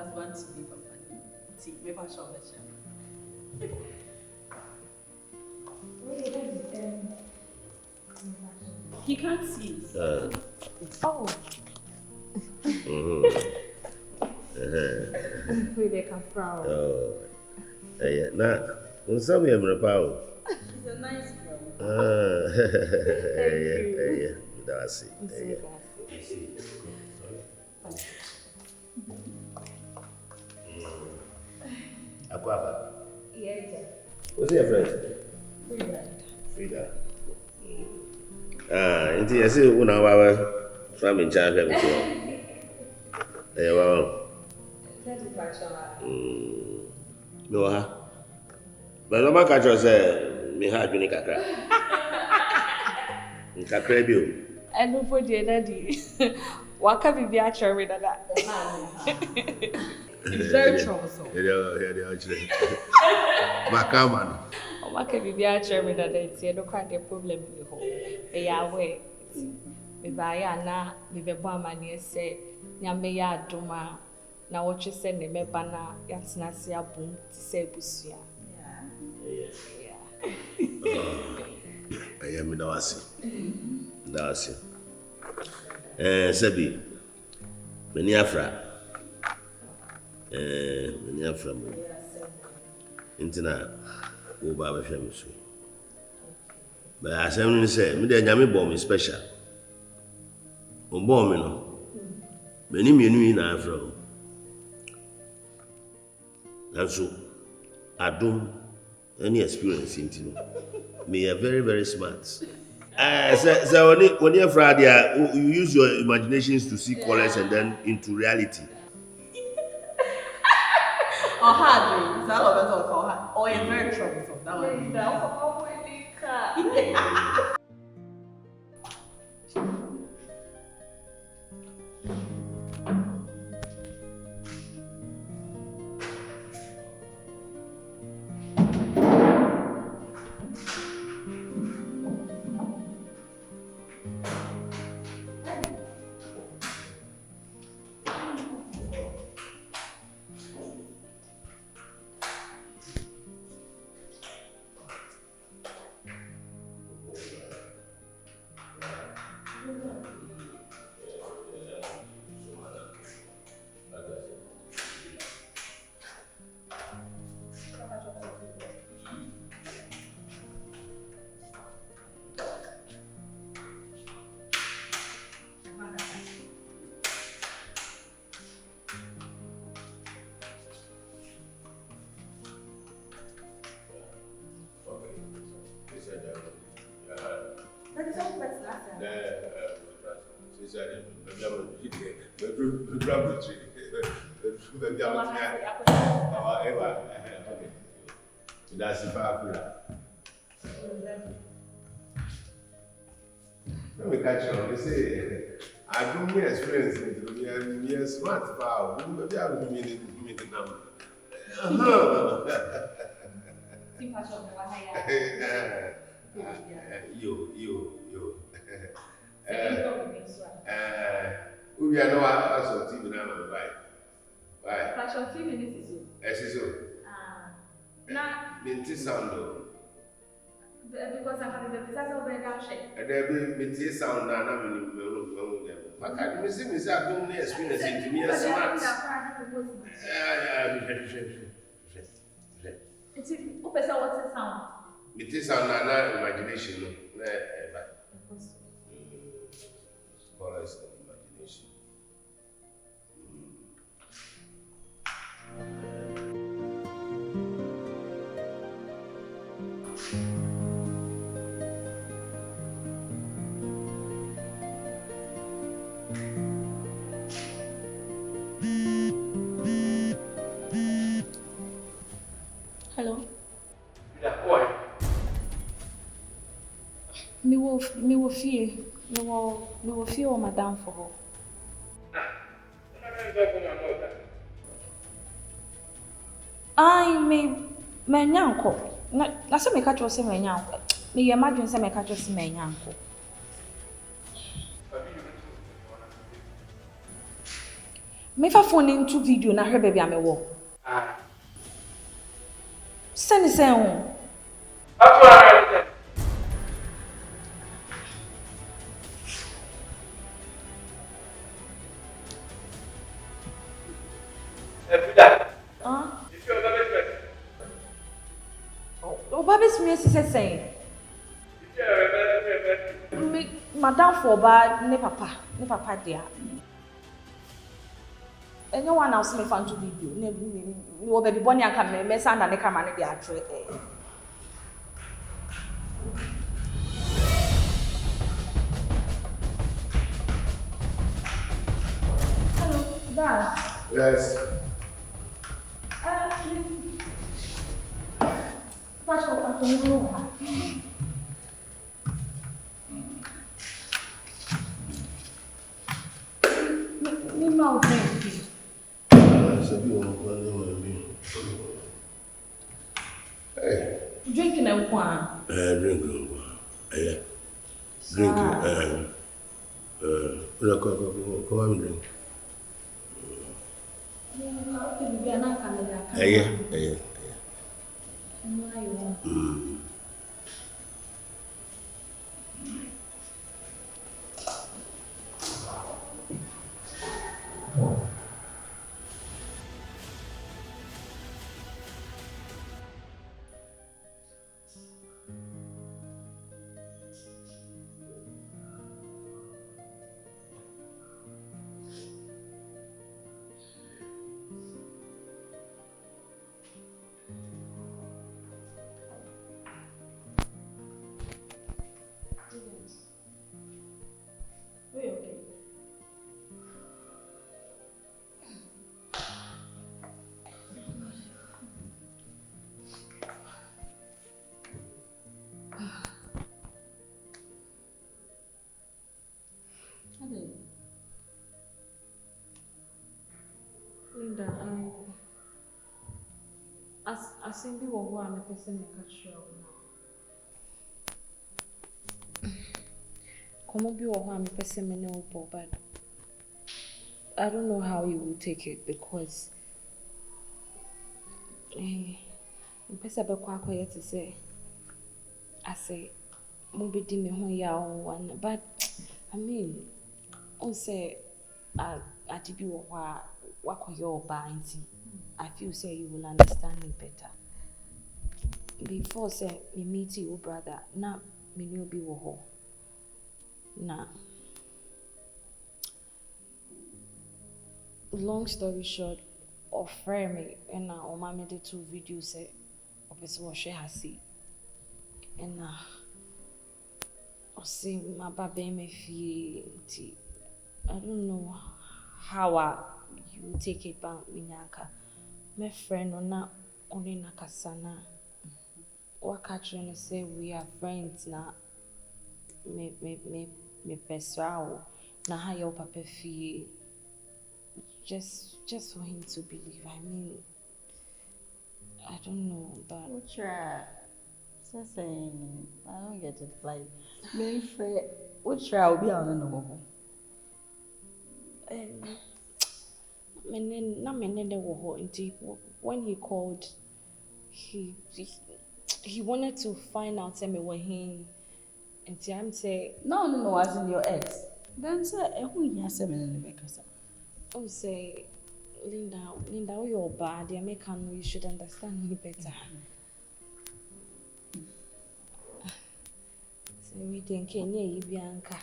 husband to be Papa. See, maybe I shall let you. He can't see. Oh. Where they come from? Oh. Yeah, nah. What's up here, Brapao? She's a nice girl. Yeah. That's it. Aquaba. Yeah. What's your friend? Frida. Inti I see una wawa from in charge of it. Eh, wow. No, ha. But no man catch us me ha adwene kakra. Kakra bi o. Enu for the daddy. Waka bibi a cherry dada. It's very troublesome. Yeah, actually. Makaman. Waka bibi a cherry dada. It's no kind of problem in the home. They are away. Me buy na me be bo amane say nyame ya adoma na wo twe se ne meba na yatsena se abom ti se busua. Yeah. I am Dawasi. Sabi. Many afra. Many afra. Intina go baba family. But as I say, me dey nyame bomb special. On bomb no. Many na afra. And so adom any experience into me are very, very smart. So when you're Friday, you use your imaginations to see colors and then into reality. Or hard, is that what that's called hard? Or you're very troublesome. That one. That's the power. Let me catch you. They say, I do me experience it. We are smart power. We don't have to mean number. You. We are no also TV now. Why? Fashion 3 minutes is you. Yes, so. Now, Minty sound though. because I have the business of the shake. And there be minty sound now. I'm in the but I see me say I don't experience it to me as smart. It's what's the sound? Minty sound now imagination. Scholars of imagination. Hello. Yeah, boy. Me will feel madam for her. I may nyanko. Na se me catch say me nyanko. Me imagine say me catch say me nyanko. Me fa phone into video na hwe baby amewo. Send ho. That's what I said. O babes me say me madam for ba ne papa dia. Anyone else me fan to video ne wo baby boni anka me sanda ne camera ne dia atre. Hello, Dad. Yes. Drinking a one. Drinking. Yeah. Drinking. Come on, drink. Yeah. Linda, I think you were one person make a show now. Come on, you are one person me know, but I don't know how you will take it because person be quite quiet to say. I say, maybe di me hon ya one, but I mean, on say I did be what your binding. I feel say you will understand me better. Before say me meet you brother, now me no be wo. Nah. Long story short, offer me and now o ma made 2 videos say obese wo share see. And now o see my baba me fie. I don't know how you take it back minyanka. My friend ona only nakasana. What catching say we are friends na me pesao na how your papa feel just for him to believe. I mean I don't know but What try? So saying I don't get it like me friend what try will be on no when he called, he wanted to find out me when he and Tiam say no as in your ex. Then say who he has 7 in the because oh say Linda oh you're bad the American you should understand me better. So we think you Bianca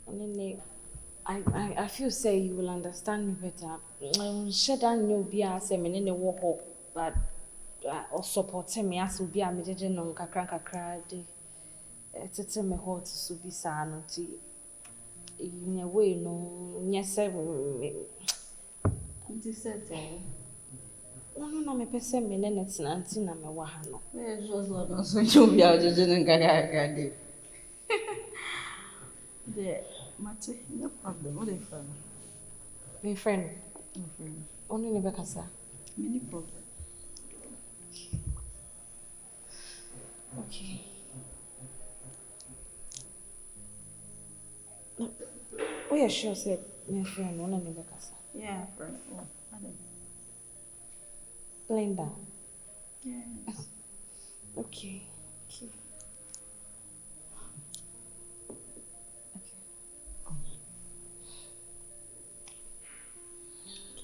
and then I feel say you will understand me better. Shedan no be say me ne wo but or support me as will be a mejeje no kakra de tete me hot so bi sa no ti in a way no nyese anti set ono na me pese me ne netina anti na me wa ha no me so so you be a jeje no kakra de de Mate, no problem. What if my friend only never kasa many problem. Okay. Oh yeah, sure said my friend only never kasa. Yeah, friend. Oh, I don't. Linda. Yes. Okay. Okay.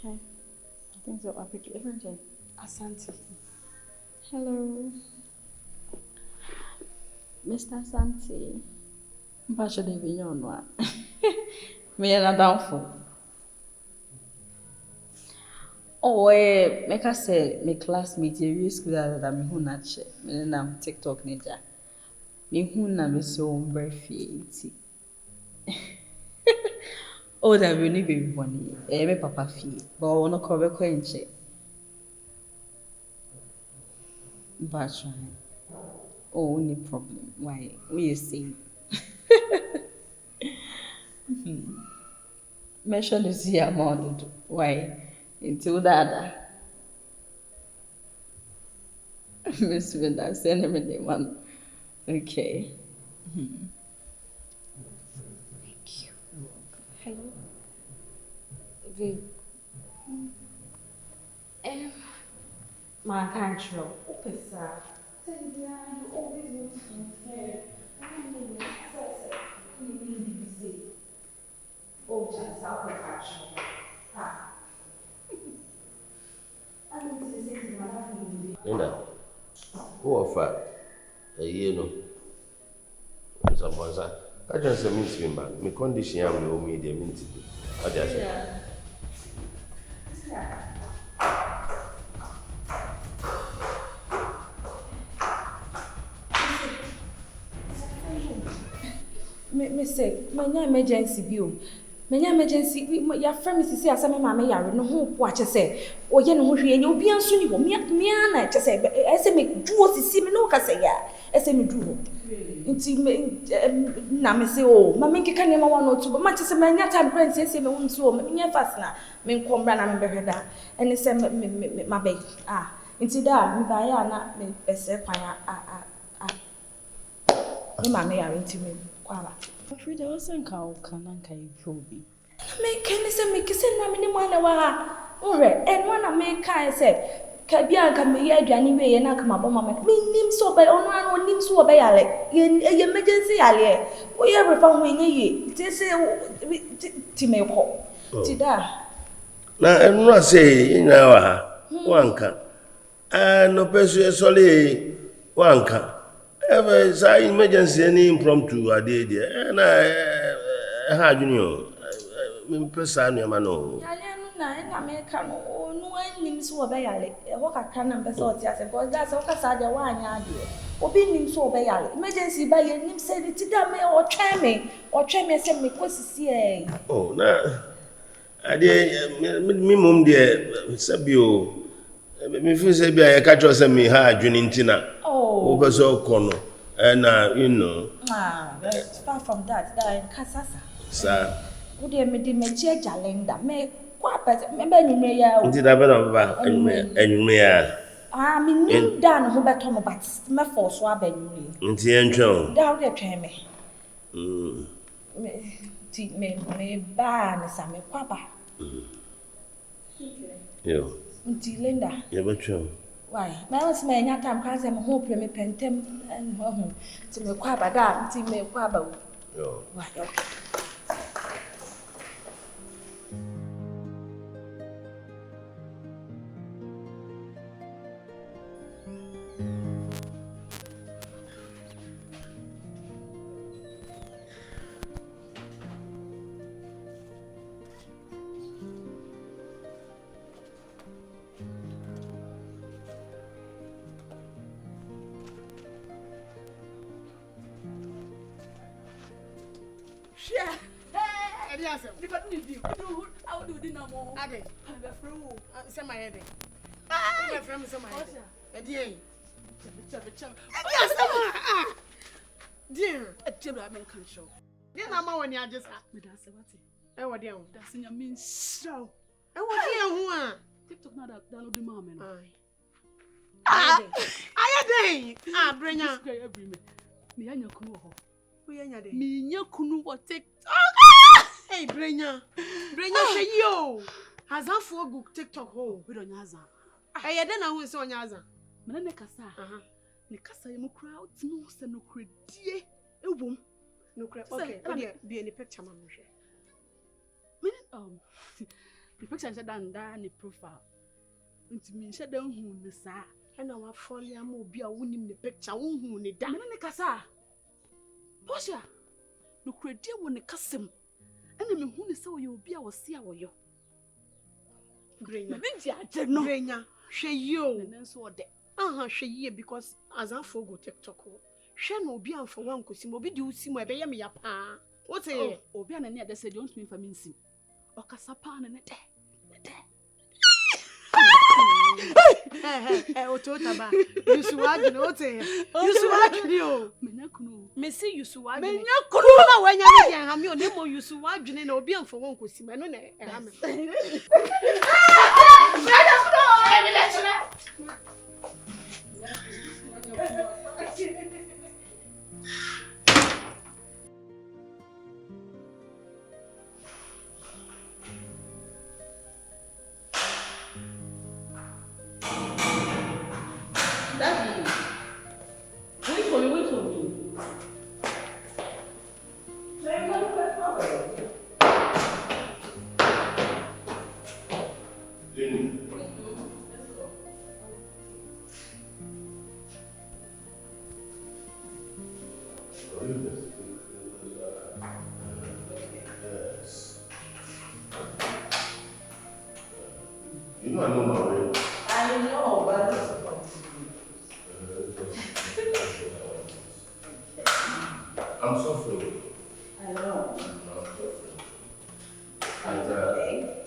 I think so. I'll pick it every day. Asante. Hello. Mr. Asante. Mpasho de vinyonwa. Me na downfall. Oh, make us say my classmate you school that me hu na che. Me na TikTok neja. Me hu na me so mbrefie. Oh, that we need baby money. Me papa fee. But I wanna cover quenche. But oh, only problem. Why? We say. Mention this here amount. Why? Until that. Miss Winda, send him in the one. Okay. Thank you. Hello. Babe. My country. Opesa. You always want to compare. I don't know. You say. Oh, just self-compassion. I don't know to say to my husband. Linda, who offer a year no? Someone said, I just a means me back. My condition am no media means. I just say. Me say, my emergency bill. My emergency, your friend is say, as a mamma, no hope watch say, or yen who you'll be answering you, me, I just say, as I make jewels, see me no casaya, as I may do. Na me say, oh, mamma can never want to, but much as a man, time friends, yes, me won't so, me fast now, me come run and bear that, and it's my baby. Into that, me buy me best me mamma are into me. Frida wasn't cow cananka you proby. Me can say me kissing na mini mwana wa. And one I make kai say, Kabia can be a journey way and I come up on my nim so by on nim so by ale. Emergency ale. We ever found we need it. Say Timeko. Tida. Now, I'm not saying in our one can. No person solely one can. Ever say emergency any impromptu a day there. And I had you know, person, your man. Na America no nim so obeyale e ho kakra na mpese otiase because that's o kasa de wa anya ade obi nim so obeyale emergency ba ye nim say ti da me o twa me say me kwasisi e oh na ade me mom de sabio me feel say bia ye catch us me ha adwene ntina oh o pese okono na you know that's far from that kasasa sir wo de me di me che jalenda me kwa pese me ba nyume ya o nti da be na ba anyume ya me nim da no ho beto no but me force wa ba nyume nti entwe da wo de twa me ba na sa me kwa ba yo nti Linda ye betwe why na was me nya time kan say me ho pre me pentem en ho nti me kwa ba da nti me kwa ba yo why How do you know? I did. I'm a fool. Say my head. My friend is my head. Dear, a children I'm in control. Then I'm when you just ask me that's what. And what you that's in your means so. And what you TikTok not download the mom and I bring up every me. Me and your crew. Me your crew what TikTok. Hey, Brenya, say yo. Azafo go TikTok ho, we don't yaza. Eh yede na hu se onya aza. Me ne kasa. Aha. Ne kasa yemu kra utinu se no kredie ewom. No kra. Okay. Okay. Be any picture ma hwe. Me the picture said that ne profile. Nti me hye da hu ne sa. E na wa follow am obi a wonim ne picture wo hu ne da. Me ne kasa. Posha. No kredie wo ne kasem. Ena me hu ne se wo ye obi a wo se a wo yo. Brenya. Me di aje no. Brenya. Hwe yo. Ne nso wo de. Hwe ye because Azafo go TikTok ho. Hwe no obi amfa wan kosim obi di usim e be ye me ya pa. What say? Obi an ne de say don't mean for me nsim. Okasa pa ne de. Ototaba. Yusuwaju what say? Yusuwaju o. Menyakunu. Me see Yusuwaju. Menyakunu na wanya me dia ha me oni mo Yusuwaju ne na obi amfa wan kosim no na e ha me. Daddy, wait for me. You know I know my way. I know, but I'm suffering. I know. I'm suffering. And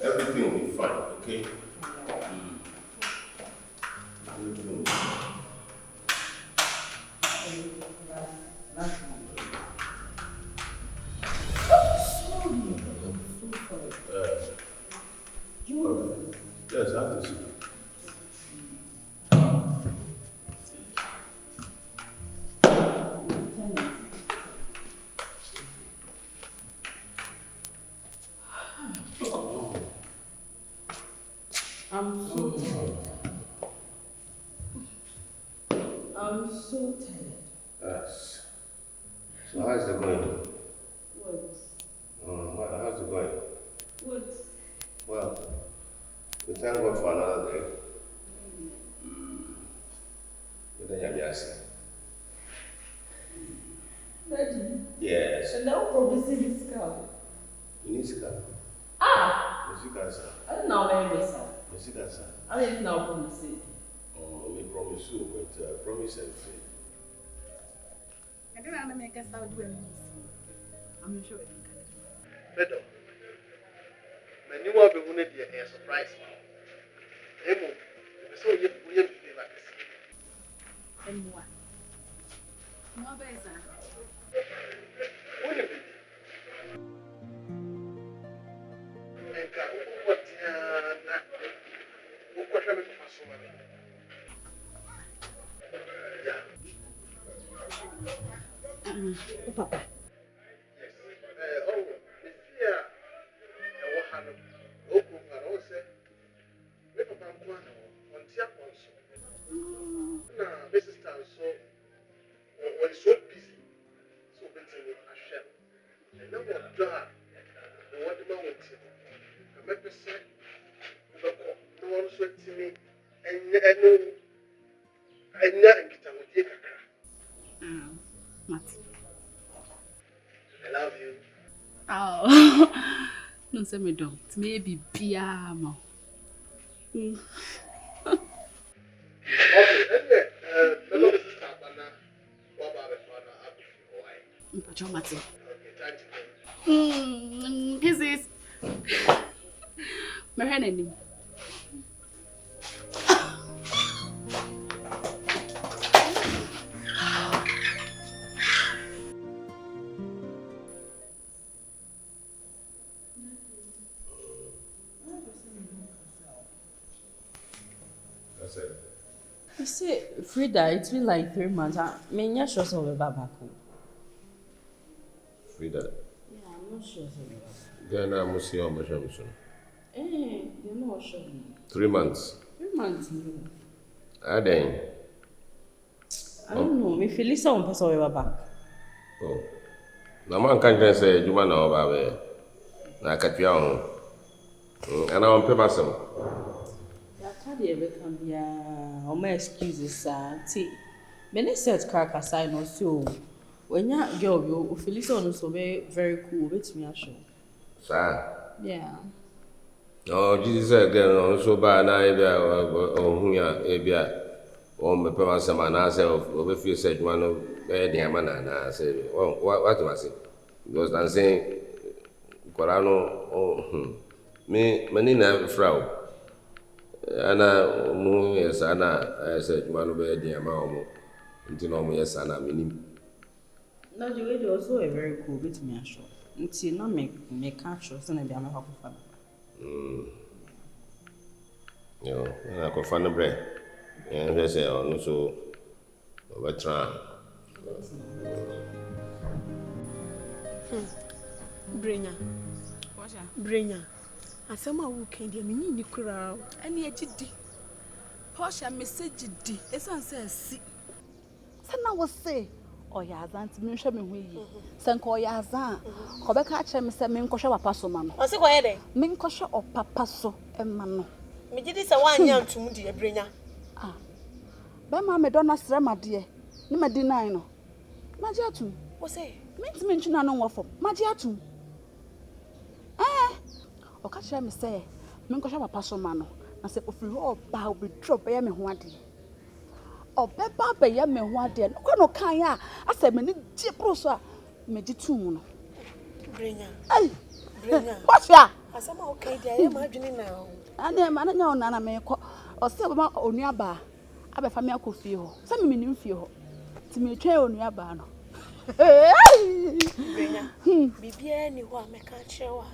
everything will be fine, okay? Everything will be fine. Yes, I have to see. I'm so tired. Yes. So how's it going? What? How's it going? What? Well, we thank God for another day. Daddy. Yes. And now probably see this car. You need to come. Ah! Sir. I don't know where it is. Sir. I didn't know promise it. Oh, we promise you, but promise and faith. I don't know make us out do anything. I'm sure it can. Better. Many will be wounded a surprise. Emo, so you will be like this. And what? More better. What is it? And what question for so many? Papa. Yes. Oh, Miss Tia, what happened? Oh, I say, we papa on Ntiamoah. Now, Mrs. Tan so was so busy, so busy with a shell. And now what done? What the man went to? I met the set, no one sweat to me, and no, I never get a with you. What? I love you. Oh. No, say me don't. Maybe piano. Okay, anyway, the Mrs. Tabana, what about the father? I'll be Pacho Mate. okay, thank you. This is my name. That's it. You see, Frida, it's been like 3 months. I mean, you're sure so we're back home. Frida. Yeah, I'm not sure so we're back. Then I must see how much I'm soon. You're not sure. 3 months. 3 months. And then. I don't know. Me feel some person we back. Oh. Na man can't say Juma na oba na katua ho. And on paper some. Ya carry e be can be o my excuses ti. Me ne set crack aside no so. When ya girl you feel so be very cool with me show. Sir. Yeah. Oh, Jesus again on so bad na e bia ohun ya e bia o me paper some na say o be feel say Juma no be dey am na say what was it? Because I'm saying Korano me many na frau ana mu yes ana say Juma no be dey am o nti no mu yes ana menim. No, you also a very cool with me show. Nti na me catch so na bia me hakofa. Yo, na ko fa no bre. En say no so overtran. Brenya. Asema wo kan dia me ni kura. Ene agidi. Posha message di. Esan say si. Sana wo say oya azanti me hwe me ho yi. Sanka oya azan. Ko be ka kire me say me nkɔhwe papa so ma no. O se ko ye den? Me nkɔhwe opapa so e ma no. Me gidi se wan nya ntum di Brenya. Ah. Be ma me do na sra ma de. Ne ma di nine no. Ma je atum. Wo say Me ntimi ntuna no wofo. Ma je atum. Oka kire me say me nkɔhwe papa so ma no. Na se ofiri ho ba obi drop be ya me ho ade. Obeba be ya me ho ade. No kan ya asa me ni die pro so a me di tum no. Brenya. Ai. Brenya. Posha. Asama okay dia ye ma adwene na o. Ane ma na nya ona na me kɔ. O se ba onua ba. Abefa me akofie ho. Se me nim fie ho. Ti me twa onua ba no. Brenya. Bibia ni ho a me ka kire wa.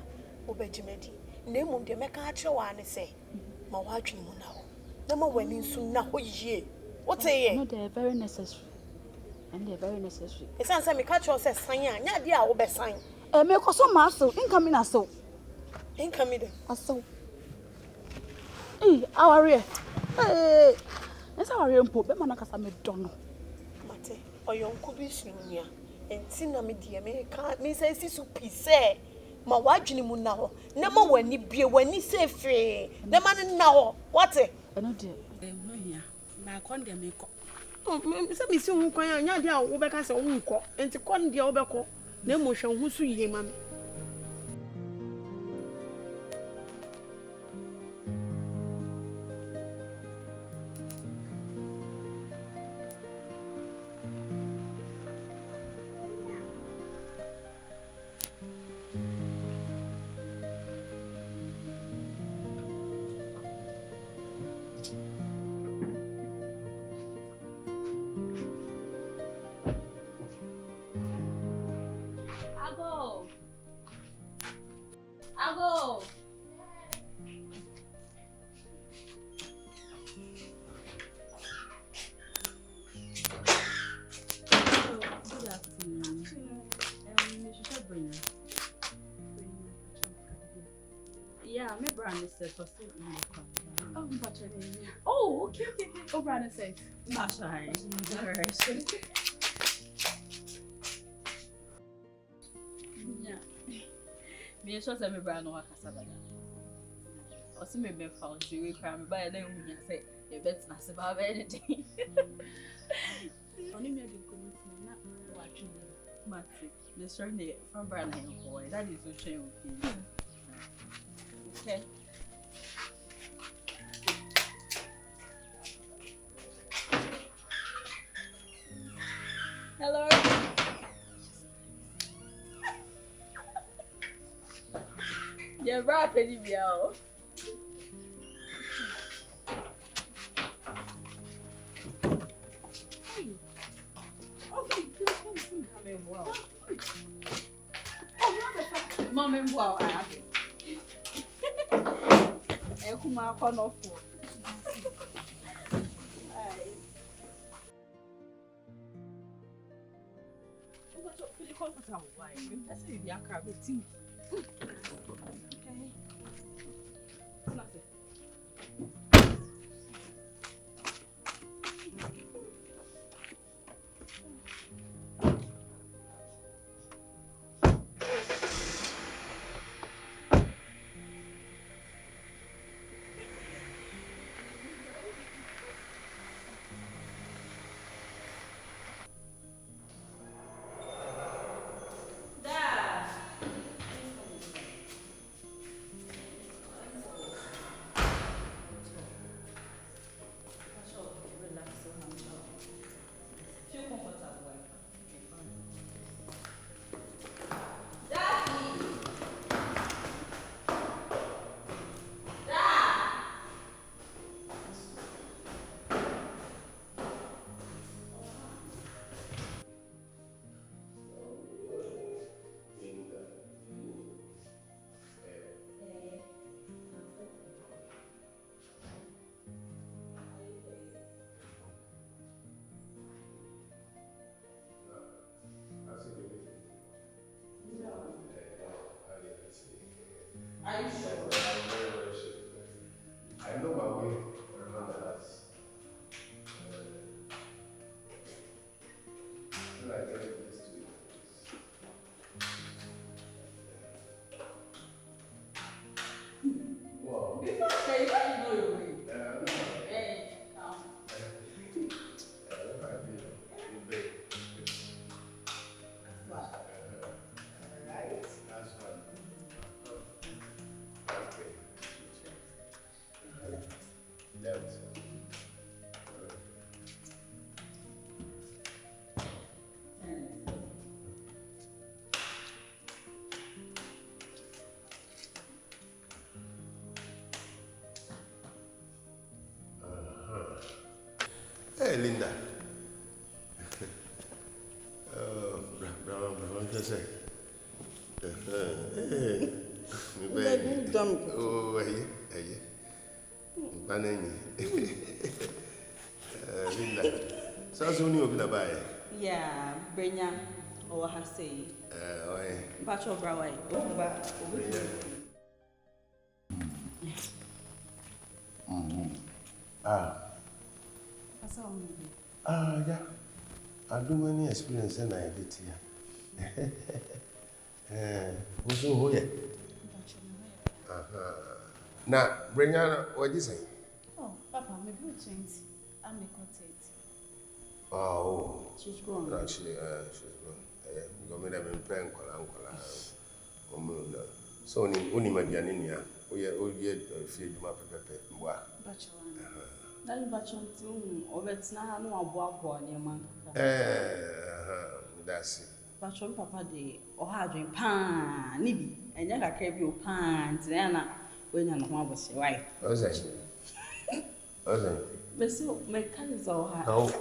Obejimedi. Na emum de me ka kire wa ne se. Ma wa adwene mu na ho. Na ma wani nsu na ho yie. What say? No, they're very necessary. And they're very necessary. It's answer me catch us sign ya. Nya dia wo be sign. Me ko so ma so, incoming aso. Incoming de. Aso. Aware. Esa aware mpo be mana kasa me do no. Mate, oyonko bi sunya. Enti na me die me ka me say si su pise. Ma wadwene mu na ho. Na ma wani bie wani se free. Na ma na ho. What? Eno de. No here. Na kon de me ko. Se me si hu kwan anya de a wo be ka se wo nko. Enti kon de wo be ko. Na mo hwe hu su yie ma me. Ago. Good afternoon. Yeah, my brand is set for still in the car. Oh, okay. Oh, brother said. That's alright. Yeah. Me sure say me brand no akasa bada. O si me be found you we cry me by na hu ya say you bet na se ba be anything. Oni me dey comment na watching. Mate, me sure ne from brand na boy. That is so shame okay. Okay. Hello. Yeah, rap any bill. Mom and wow, I have it. I come out on off. Comfortable, why? That's the car with tea. Okay. Hey, Linda. Brown, just say. Hey, oh, hey. Banani. Linda. So soon you'll be by. Yeah, Brenya or Hase. Batch of Brown. Yeah. I do many experience and I did here. Who's who yet? Now, Brenya, what you say? Oh, Papa, maybe 20. I'm a content. Oh, She's grown. no, she's grown. You got me them in pen, so only my Janina, we are feed my pepper. Then Bachon too, or it's not no aboa near man. That's it. Bachon Papa de or hardring pan, nibby, and then I crave your pants, then when I'm home was your wife. What's that? But so my cousins all have. No.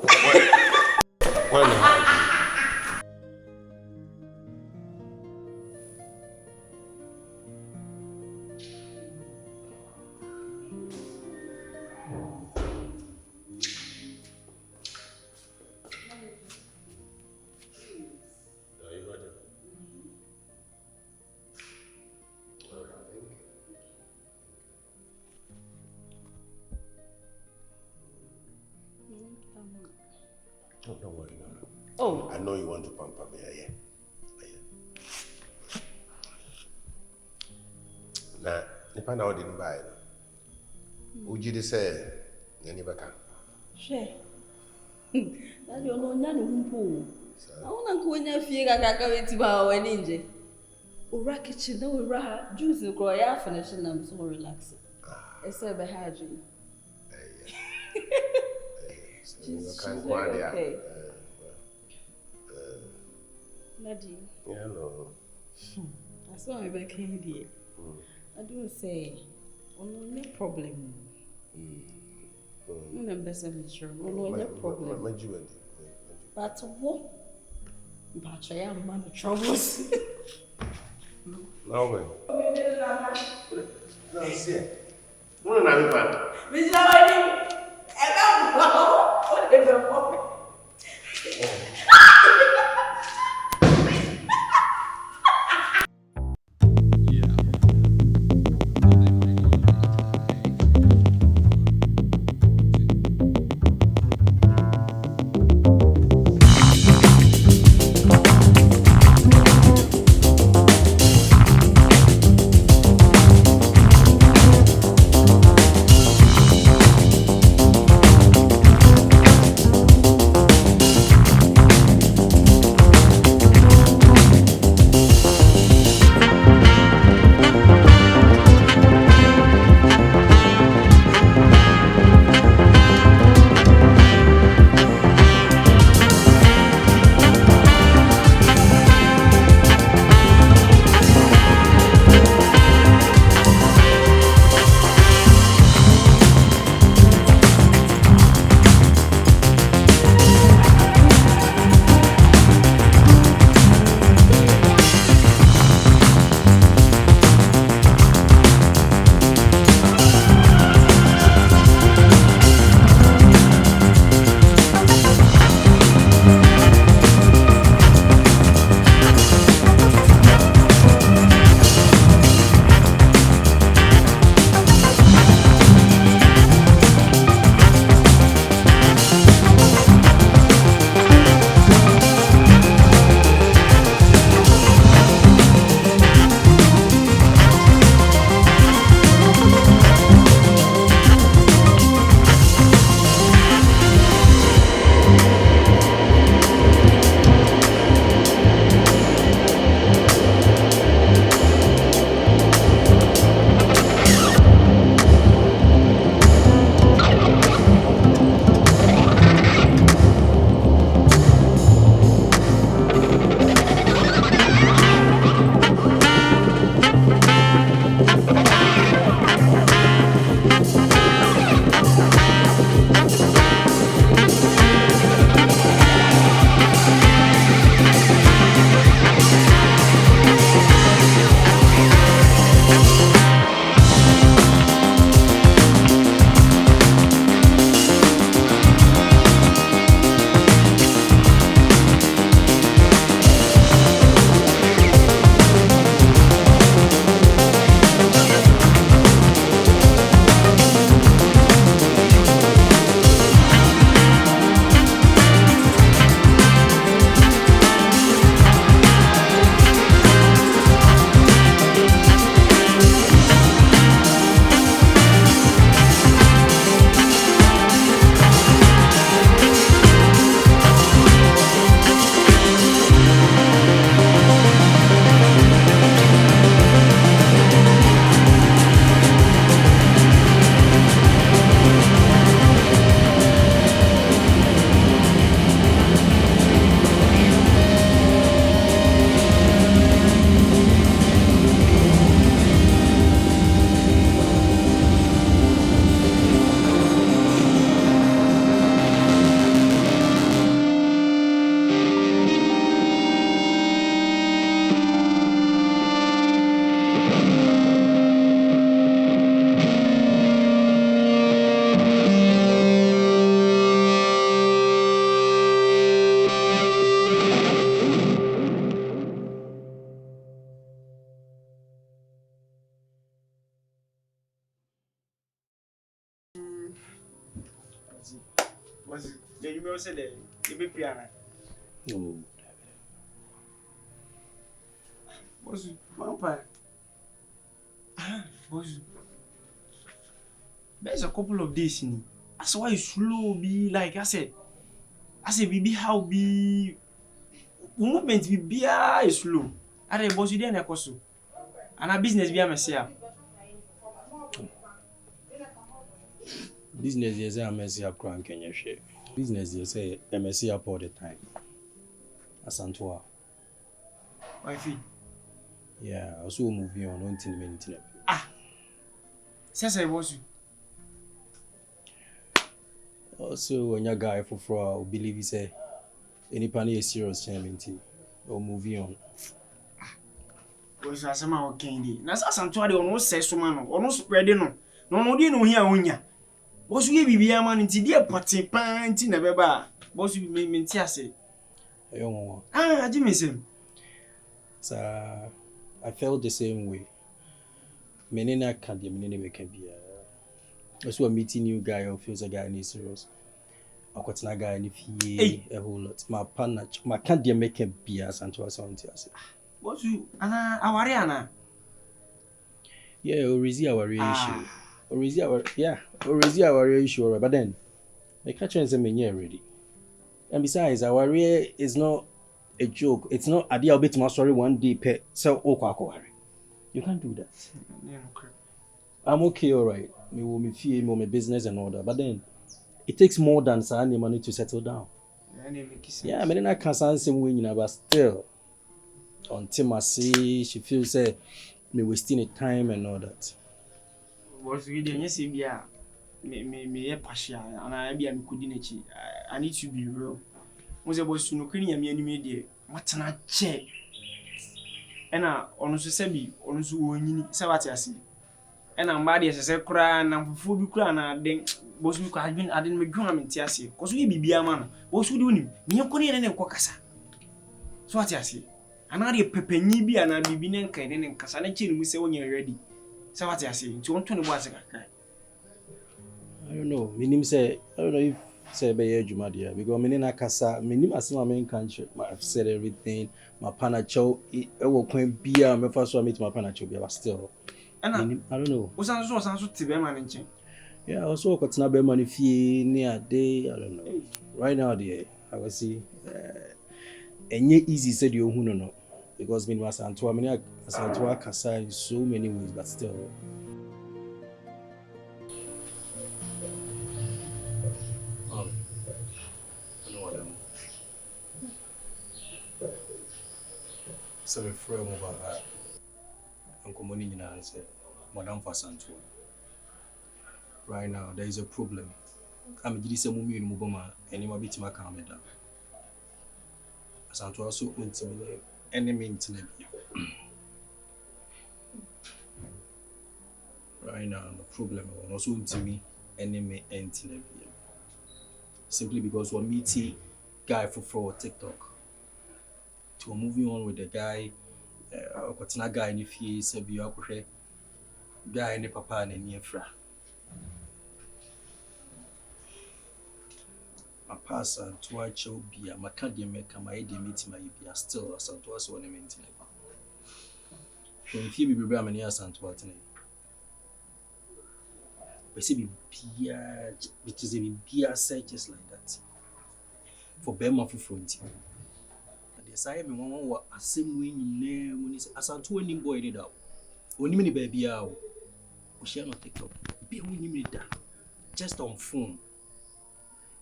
Don't worry, no. Oh, I know you want to pamper me, yeah. Now, if I now didn't buy it, would you say, any back? share. That you know, none of whom. I want to go in a fear I can't go into our ninja. Ura kitchen, no ura, juice and cry after and I'm so relaxing. I said, I had you. She's okay. Nadie. Yeah, no. I saw my back in here. I do say, oh, no problem. No, I'm best of sure. No problem. But what? But I am man of troubles. No, man. No, see. What an animal. Miss Lawrence, what is the problem? me say the be piano. Oh. Boss, vampire. Boss. There's a couple of days in. That's why you slow be like I said be how be movement be is slow. Are boss you dey na koso. And a business be am say. Business is a messy up crank in your share. Business is a messy up all the time. Asantewaa. Wifey. Yeah, I also moving on until minute. Ah. Says I was you. Also, when your guy for fraud, believe he say any penny is serious chairman or moving on. Was as a man candy. Nas Asantewaa dey no say so man or no spread no. No dey no here onya. Boss we be man nti dey party pan nti na beba. Boss we me nti ase. Ayo. Ah, Jimmy say. So I felt the same way. Menina can't be menina make be. Also a meeting new guy or feels a guy needs serious. I got a guy if he a whole lot. My partner, my can't make a beer Asantewaa something. What you Ana? Yeah, already our issue. Already our issue, but then the catcher is a menu already. And besides, our is not a joke. It's not a deal bit more sorry one day pet so you can't do that. I'm okay, alright. Me will me fee me business and all that. But then it takes more than any money to settle down. Yeah, I mean I can't say same way, but still until I see she feels me wasting the time and all that. Was we didn't see me partial and I be am kudinachi. I need to be real. Was about to no clean me any what na check. And on so sebi on so woni say what you see. And I'm bad as I say cry and fufu bi cry na den boss we kwa adwin aden medwon am ntiase. Cause we bibia ma no. Boss we do nim. Me ko ne ne ko kasa. So what you see. Ana de pepanyi bi ana bibi ne nkan ne nkasa na chi ne mu say wonya ready. Say what you see. Nti won to ne bo ase kakra. I don't know. Minim say I don't know if say be adwuma dia because me na kasa minim asema me country. I've said everything. My panacho e wo kwan bia me fa so meet my panacho bia but still I don't know. Osanso ti be man nchen. Yeah, also got na be man fie near day, I don't know. Right now there I will see enye easy said you hu no because me Asantewaa kasa in so many ways but still so we throw him over her. Uncle Money said, Madam Asantewaa. Right now, there is a problem. I'm going to move in Muboma and you might be to my camera. Asantewaa so intimate, enemy intimate. Right now, the problem is also intimate, enemy intimate. Simply because we're meeting guy for TikTok. To moving on with the guy, a guy in the face, a guy in the papa and near fra. My pass and to a chow be a Macadian make my idea meeting my be still as I was one maintain. When you be Bram and Asantewaa tonight. We see beer, which is a beer searches like that. For Bema for front. I am one a same way in when it's Asantewaa in boy did out. When you mean baby out, we shall not take up. Be winning that just on phone.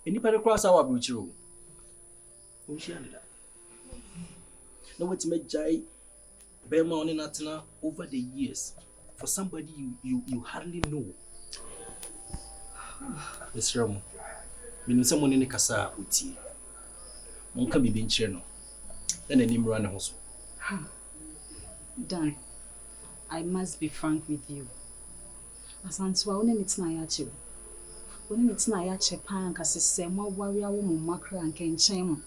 Anybody cross our bridge road. We shall that. No what to make Jai Bema on Natana over the years for somebody you hardly know. Miss Ramo, meaning someone in the Casa Uti. One can be being channel. Then a name run also. Dan, I must be frank with you. Asantewaa, when it's na yache. When it's na yache pan kasi sema warrior woman makra and kenchemo.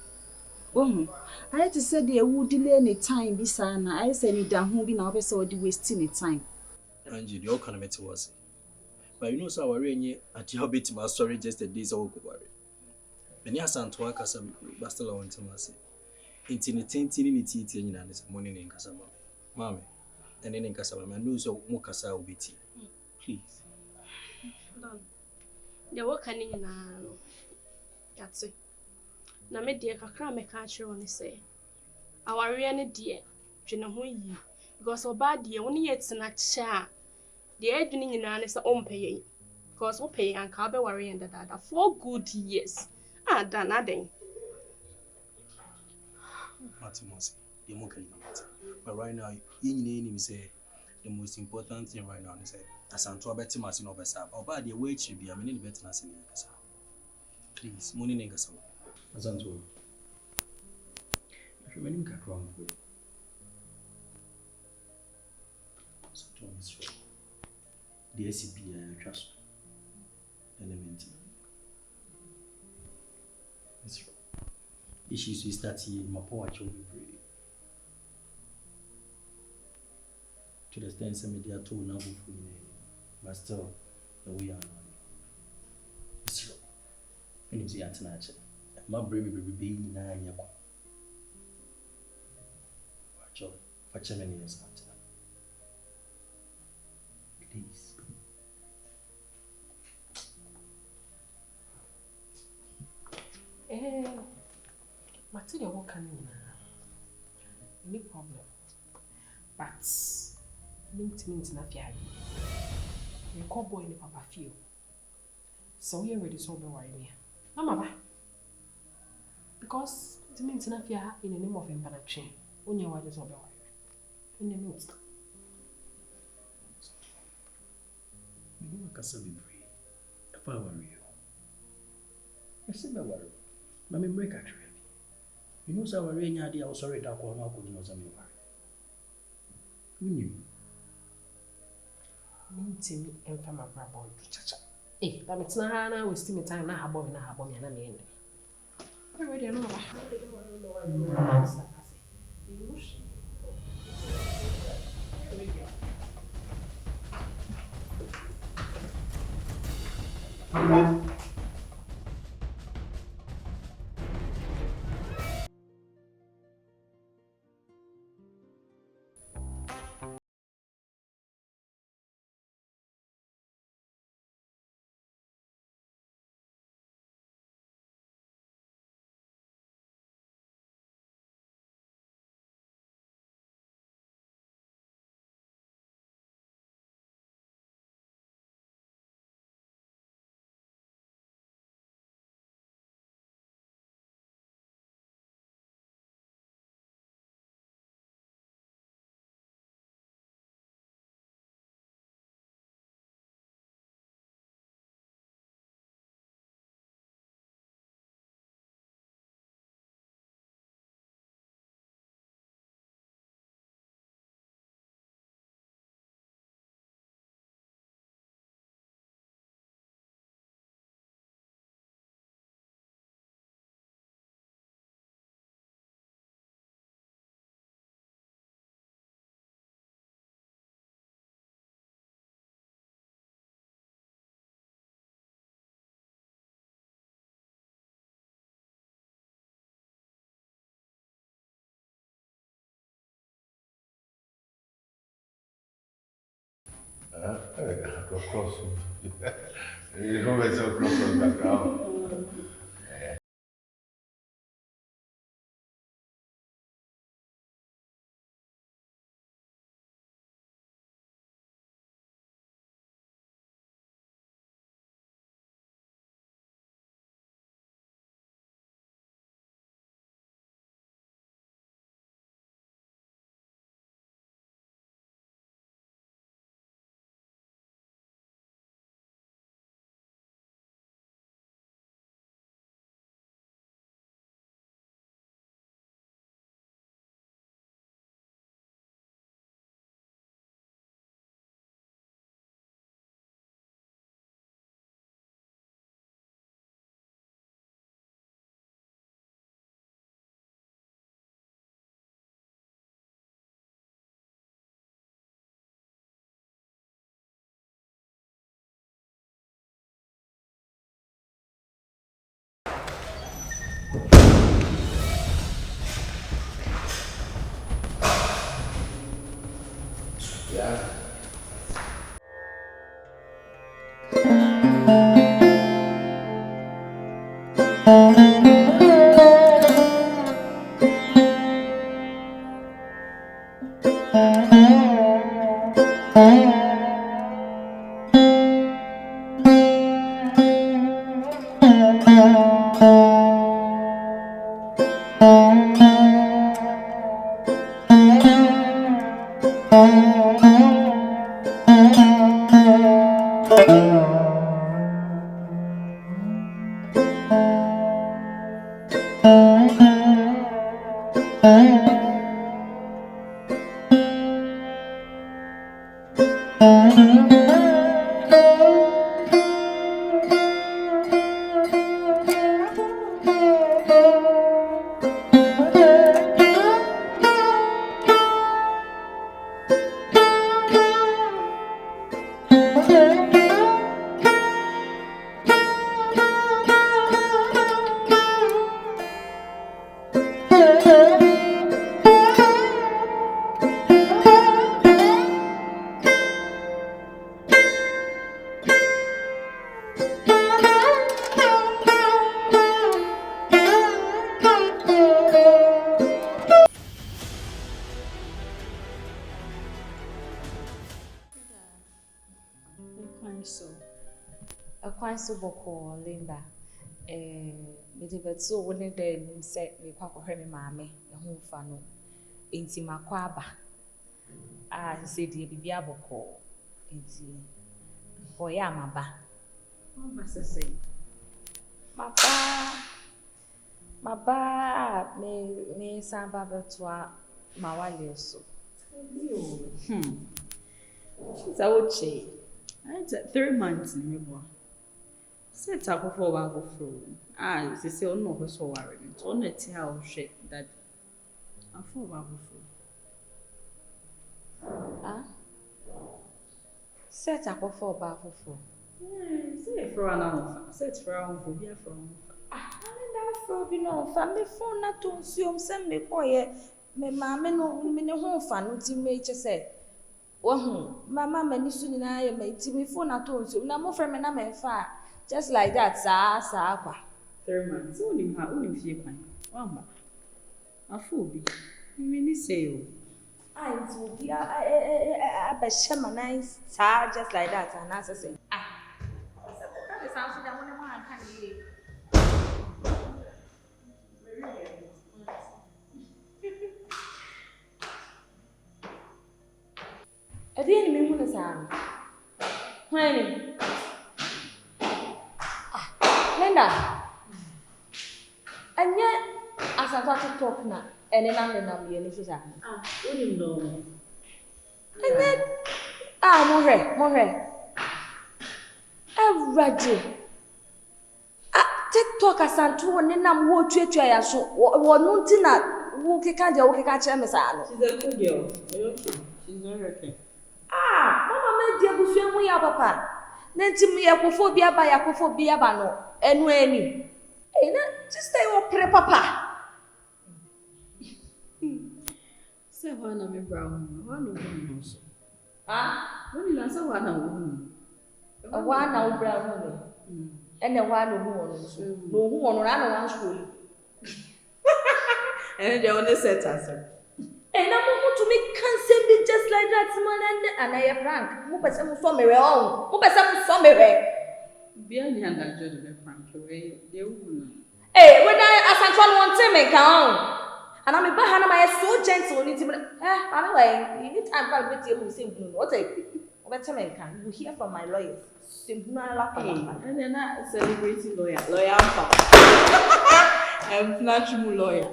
I had to say they would delay any time bisana. I said it down who be now so the wasting the time. Angie, the kind of was. But you know so our at your bit my story just a days ago worry. Many Asantewaa kasa bastela won Ntiamoah. Inti ne tentini ne titi nyina ne samoni ne nkasa ma. Mama, ene ne nkasa ma. No so mo kasa obeti. Please. Don. The work ani nyina no. Yatse. Na me de kakra me ka akire woni say. Aware ne de dwene ho yi. Because oba de woni yetina cha. De adwene nyina ne say ompeye. Because we pay and ka be worry and dada for good years. Dan aden. Matimosi, you mo kan mate. But right now, you need say the most important thing right now is say Asantewaa beti masi no besa. Oba de we chi bi amene beti na se ne kasa. Please, money ne kasa. Asantewaa. If you mean ka kra mo. Asantewaa is strong. The SCP I trust. Element. It's wrong. Issues we start here, my power to be to the extent some media told now for me, but still the way I know it's wrong. And you see at night, my baby baby 9 years. Watch out for 10 years after. Please. Material work can any problem. But means na fiari. You call boy in papa feel. So we already saw the worry me. Mama. Because it means na fiari in the name of Empanache. Only why just over worry. In the notes. You know kasa be brave. If I worry you. I said my worry. Mama break actually. You know, so worry nya dia was sorry that corner could know some worry. Who knew? Minti emfama brabo to chacha. That means na waste me time na habo me na me end. Already no ba. Cross. You know, it's a cross background. Kwan so boko Linda me de beto wo ne da nim se me kwa kohwe me maame e ho mfa no enti makwa aba se de bibia boko enti oya amaba Mama sese maba me samba betwa mawale so Sa woche I 3 months ni me bo set up for ba go fro sese ono ho so worry so na ti ha o hwe that afọ ba go fro set up for ba fofo say for an hour set for an for bia for Linda fro bi no fa me phone na to nsuom se me koye me maame no me ne ho fa no ti me che se wahu mama mani su ni na ye me ti me phone na to nsuom na mo frɛ me na me fa just like that sa kwa 3 months unim fie kwan wamba afọ bi me ni say o it will be a beshema nice sa just like that and as I say that sounds like I want to can you Adini me hunu sa When Linda anya Asantewaa talk na ene na me ni so sa unim no anya mohre Awurade TikTok Asantewaa ne nam wo tuatua ya so wo no ntina wo keka kire me sa no she's a good girl she's very okay mama me dia busua mu ya papa na ntim yakofo bi aba no enu ani na just stay wo pre papa say wana me brown wana wo so woni na say wana wo wana wo brown no ene wana hu wono so no hu wono na wan school ene de one set us na mo to me can be just like that man and I prank mo pese mo so me we on mo pese mo so me we bia ni anda jo de prank we de wu na when I Asantewaa no want me kan and I'm ba ha na my so gentle ni tim anyway you need time for me to say what I better me kan you hear from my lawyers simple la and na celebrity lawyer pa natural lawyer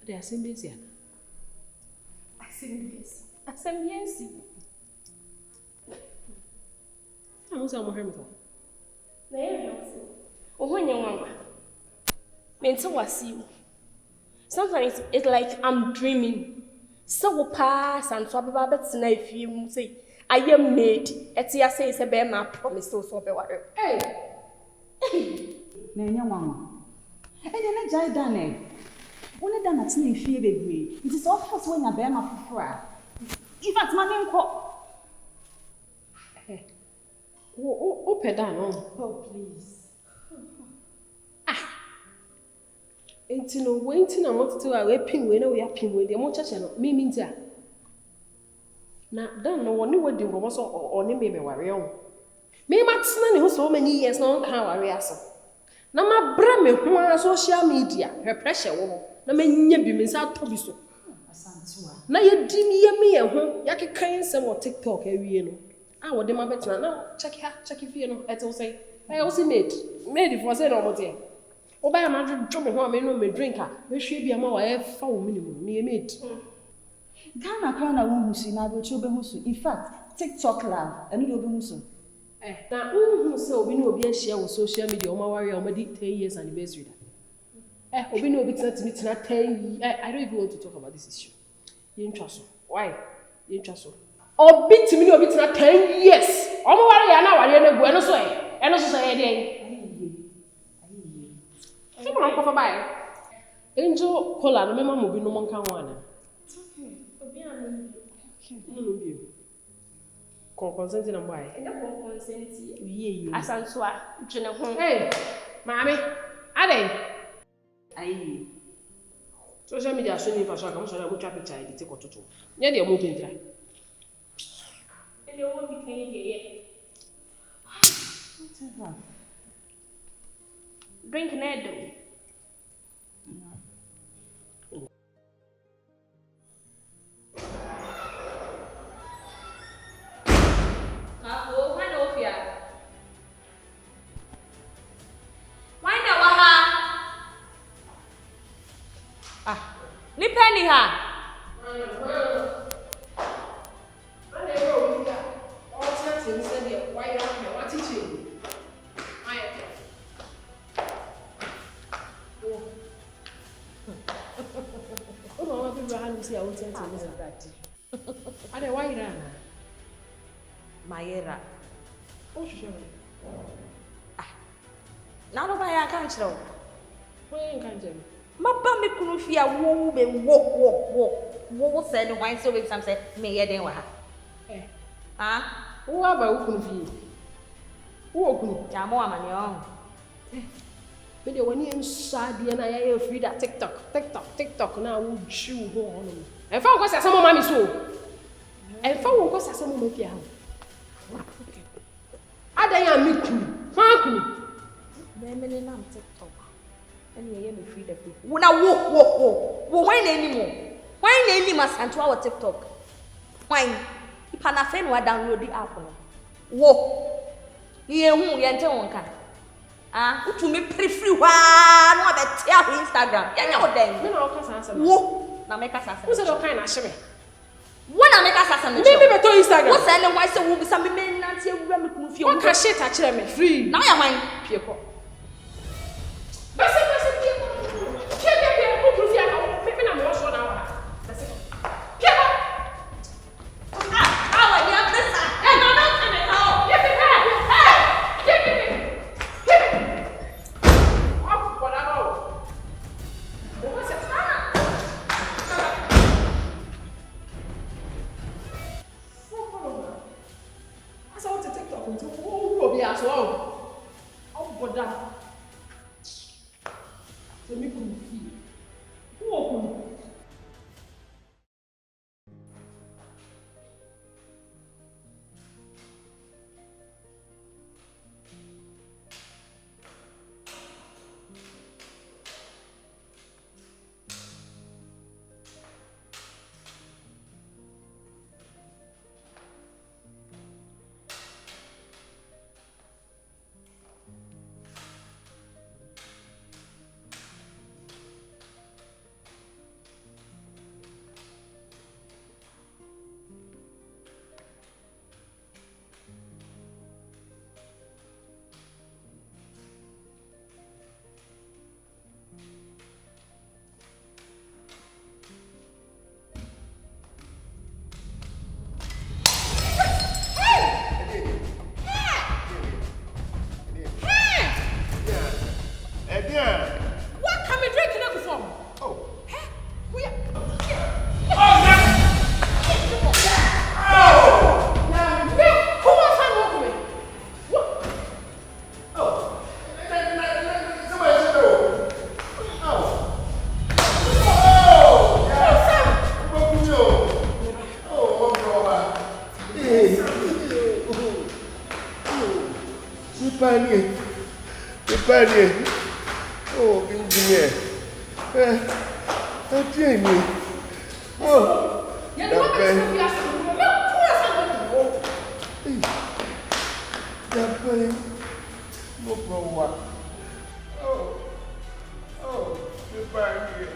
de asembesi ana asembesi amusa mo hemi so na ye ohonye mama mente wasi sometimes it's like I'm dreaming so pa Asantewaa baba betina efie mu say I am made etia say be ma promise so be ware na enya mama na jai dane Only done at me fear baby. It is obvious when you're my friend. In fact, my name called. Oh, pedan, Oh, please. Ain't no waiting a month to our pin when we are pin with the much me means ya. Now, don't know one what do was or name me worry on. Me matsman who so many years no can worry us. Now, my brame who are social media, her pressure woman. Na me be Miss Tobiso. Asantewaa. Na ye dim ye me ho ya kekan sem o TikTok awie no. Ah wo de ma betina na check fie no et will say I also made for say no mo dey. Oba ya ma dwo me ho a me no me drink a me hwe bia ma wa e fa wo minimum me made. Ghana crown a woman na be chobe husu. In fact, TikTok love and do be husu. Na who say obi no obi a share on social media o ma worry o ma di 10 years anniversary da. Obi no obi tina 10 I don't even want to talk about this issue. You interest. Why? You interest. Obi timi no obi tina 10 years. O ma worry ya na worry na gu eno so e dey. Come on, cover by. Angel Cola, no member will be no one can one. Okay. Consent in a way. Asantewaa, Hey, Mammy, Ade. Aye. Social media showing for sure. I'm sorry, I'm traffic child. Take or two. Yeah, they're moving try. and you won't be paying here. Drink Ned. Ni penny ha. Ade why na? Mayera. Oh, sure. Na no ba ya kan kire wo. Why can't you? Maba me kunu fi a wo be wo say no why so we some say me ye den wa ha. Wo aba wo kunu fi. Wo kunu. Ntiamoah ma ne on. Me de wani ensade na ya free that TikTok na wo chiu ho ho no. E fa wo kwasa mo mami so. E fa wo kwasa mo mafia ha. Adan ya me kunu. Ha kunu. Me ne na TikTok. Any ye me free the people. Wo na wo why na ni mo? Why na ni Asantewaa wa TikTok? Why? Ipa na fe no download the app no. Wo. Ye hu ye nte won kan. Utu me prefer wa no abete a Instagram. Ye nya odan. Me na o kasa asem. Wo na me kasa asem. Wo se do kan na hye. Wo na me kasa asem. Me be to Instagram. Wo say ne why say wo bisa me nante ewura me kunu fie. Wo ka shit a kire me free. Na ya wan Pie ko. Basi pie ko. Pie ko kunu fie ka. Me na me wo so na wa. Basi ko. Pie ko. Awa ni apesa. No me ka o. Ye pe. Benny. Oh, engineer. Oh, Yeah, that Ben. No problem. Oh, goodbye here.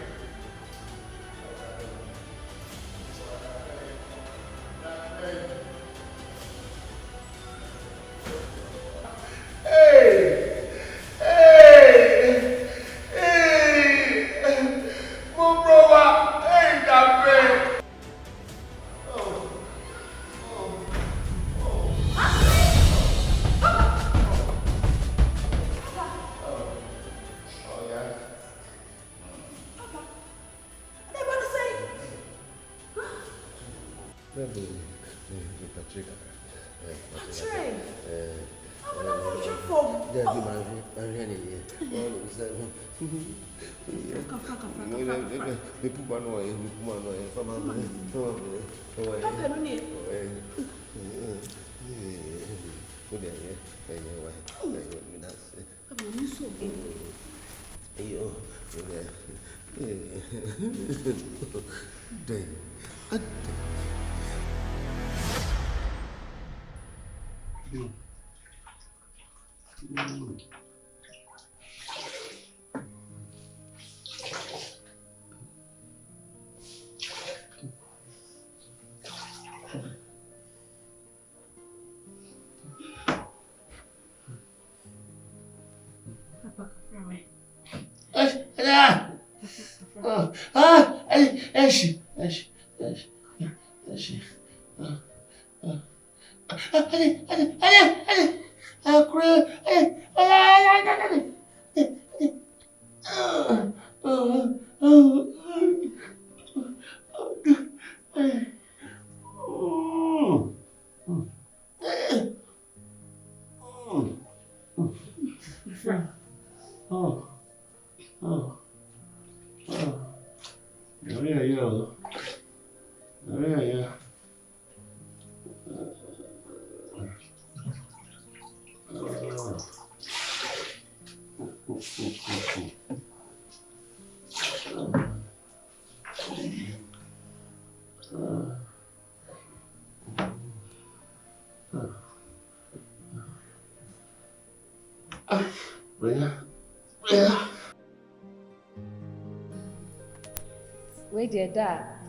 We did that.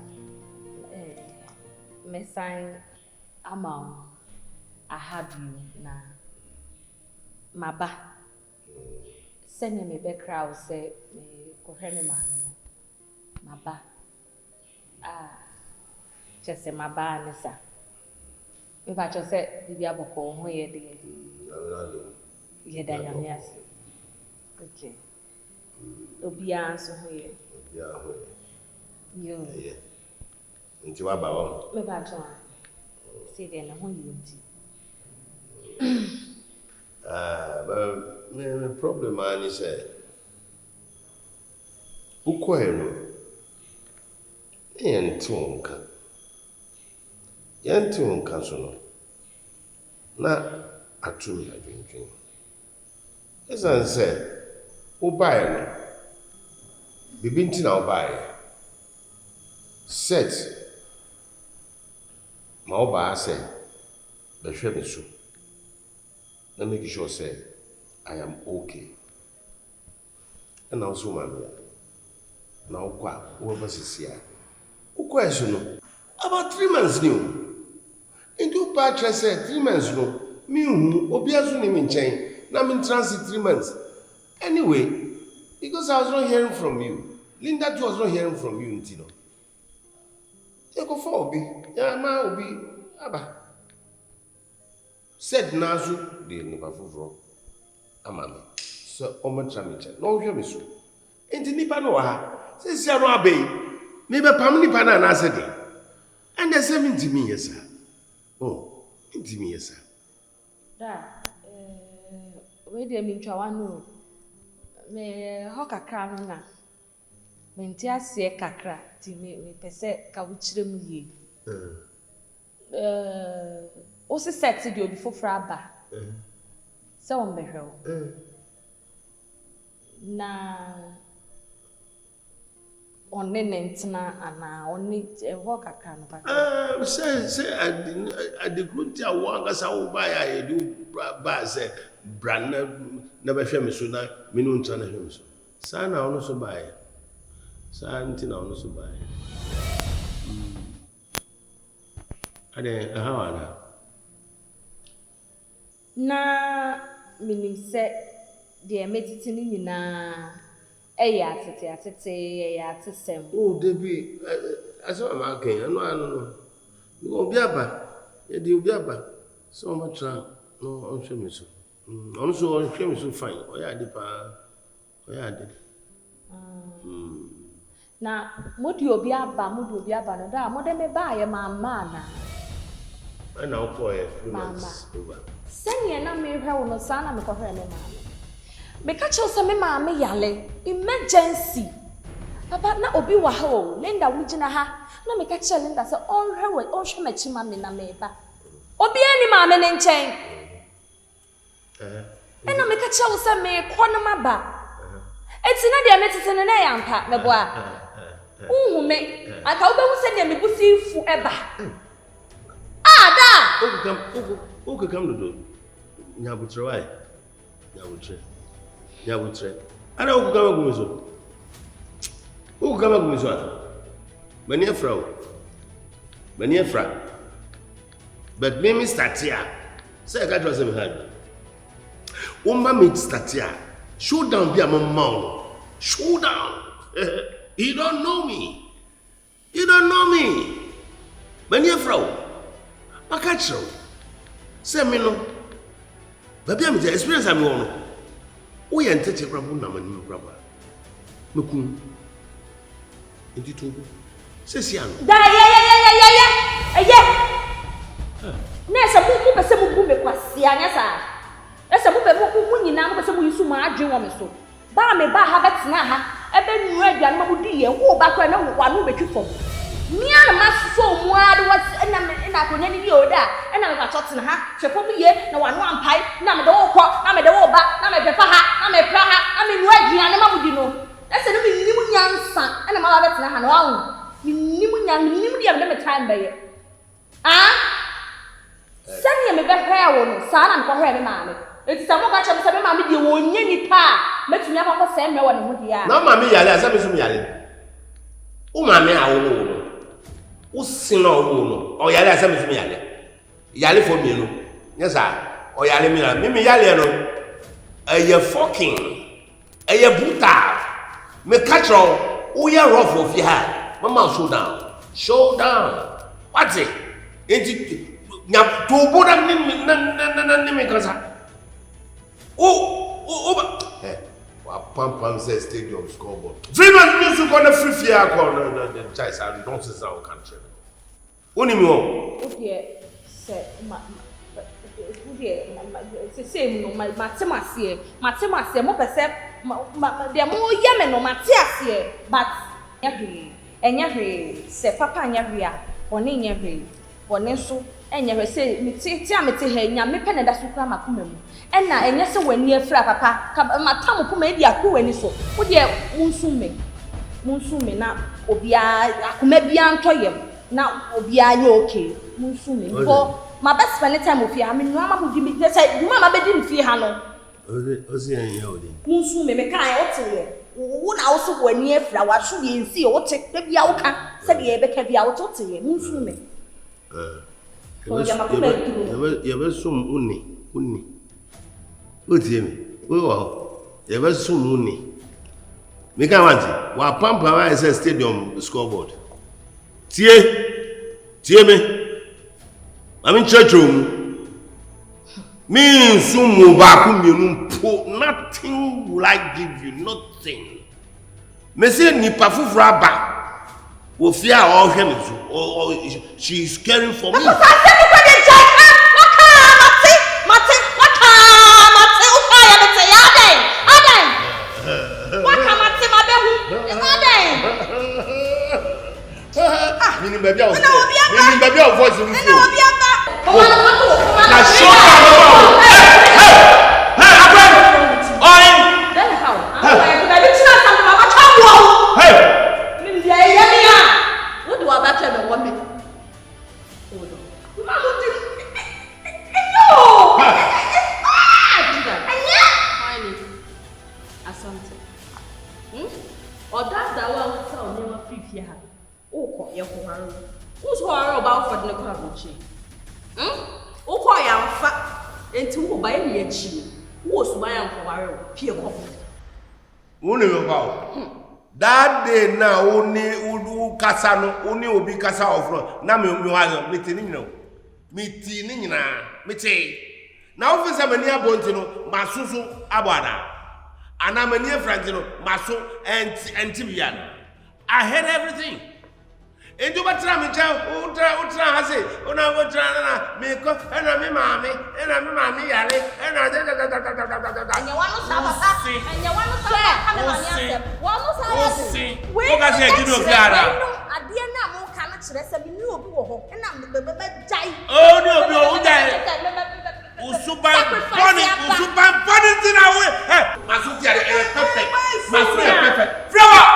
Me sign amount. I have you now. Maba. Send me back crowd say me kohene man. Maba. Just say maba nisa. Me ba just say bibi aboko ho ye de. Ye da nyamias. Okay. Obi anso ho ye. Yo. Yeah. Ntiwa ba wo. Me ba to. See then ho ye nti. But the problem is ukweno yentunka so no na atumi adwendwen esan se ubae no bibi nti na ubae set ma ubae se behwe me so na make sure say I am okay. And also my now kwa over sisia. Ukwa eso no about 3 months new. Into patch say 3 months no me hu obi aso ni me nchen na me transit 3 months. Anyway, because I was not hearing from you. Linda too was not hearing from you ntino. You go for obi. Ya ma obi aba. Said nazu de nipa foforo amame so omo tramicha no hwe me so enti nipa no ha se sia no abai me be pam nipa na na de and the 70 me yesa oh enti me yesa Da we de mi ntwa wanu me ho kakra no na me nti ase kakra ti me pese ka wo kire mu ye o se set di obi foforo aba se on behwe o na onne nentena ana onne ho kakra no kakra say at the grunti awanga sa wo ba ya edu ba say brand na be hwe me so na me no ntra na hwe me so sa na ono so ba ya sa nti na ono so ba ya ade aha ana na minim se de metiti ni nyina eya atete eya atesem oh debi aso ma kan no obi aba e di obi aba so ma tra no on hwe me so on so on hwe me so fine o ya de pa o ya de na modi obi aba no da mo de me ba ye mama na ana o ko e Climax over senya na me hwe wo no sana me ko hwe me mama me ka che se me mama yale emergency papa na obi wa ha o Linda wugina ha na me ka che Linda se on hwe ma chi mama na me ba obi ani mama ne nchen ena me ka che wo se me ko na maba eti na de metete ne na yampa me boa uhume aka wo be hu se ne me busi fu eba ada oku kam do nyabutre wai nyabutre ana oku kam agumiso mani afra but me start here say ka just me had umma me start here show down be a mama show down you don't know me mani afra Makachro. Say me no. Baby am the experience am no. We entete krabo na mani krabo. Mekum. Enti to. Say si ano. Da ya. Na se bu be se mu bu me kwase anya sa. Ese bu be bu nyina mo be se mu yisu ma adwen wo me so. Ba me ba ha betena ha. Ebe nu aduan ma bu di ye wo ba kwa na wo anu betwi fom. Mia na maso mu ade what na konya ni bi oda na me ba chotena ha hwefo bi ye na wanu ampai na me de wo kọ na me de wo ba na me pepa ha na me pra ha na me nu aduan ma bu di no ese no me nimu nyansa na ma ba betena ha no awu nimu dia me time ba ye sani me be hwe wo no sa na me ko hwe me ma me eti sa mo ka che me se me ma me die wo nye ni pa metumi akọ se me wo ne ho dia na ma me yale asa me so me yale o ma me awo no o sino wo no o yale asa me so me yale for me no yes sir o yale me na me yale no eye fucking eye brutal me catch o ya rough of ya mama show down what's it enti nya to boda ni me kansa o wa pam say stadium scoreboard 3 months music on the free fear call the choice and don't say our country oni mi o okay say say no matemasie mo pese de mo ye me no matiasie but enya hwe se papa anya hwe a oni nya hwe oni so enya hwe se ti amete ha nya me pe na da so kra makoma mu ena enya se wani afra papa matam kuma e di akwa wani so wo de munsume na obia akoma bia ntoyem na obia nya okay munsume bo my best spend time of here me no ama mu di me say du mama be di mfi ha no ozi enya odi munsume me kan o tele wo na wo so wani afra wa so ye nsi o te bia wo ka se de ye be ka bia wo to tele munsume ye be sum uni otie me wo ye be sum uni me kan wanti wa pampa wa say stadium scoreboard tie me I'm church room. Me sumu ba ku mienu po nothing will I give you nothing. Me say ni pa fufura ba. Wo fear all him or she is caring for me. Baby, our voice in the Or that one tell me what free here. Oh, your home. Who's horror about for the Kabuchi? Oh, I am fat and two by me a cheap. Who's my uncle? Pure coffee. Only about that day now, only Udu Casano, only Obi Casa of Nami, meeting now, for some near Bontino, Masusu Abada, and I'm a near Frantino, Masu and Tibiana. I had everything. And you were trying to tell Ultra has it, when I was trying to make up, and I'm a mammy, and I'm a mammy, and I did. And you want to have a and you want to have a one see. What I said, you know, Clara. I dear now, cannot stress a new book, and I'm the giant. Oh, no, Usuban funny thing away. Masuti are perfect. Masuti are perfect. Flower.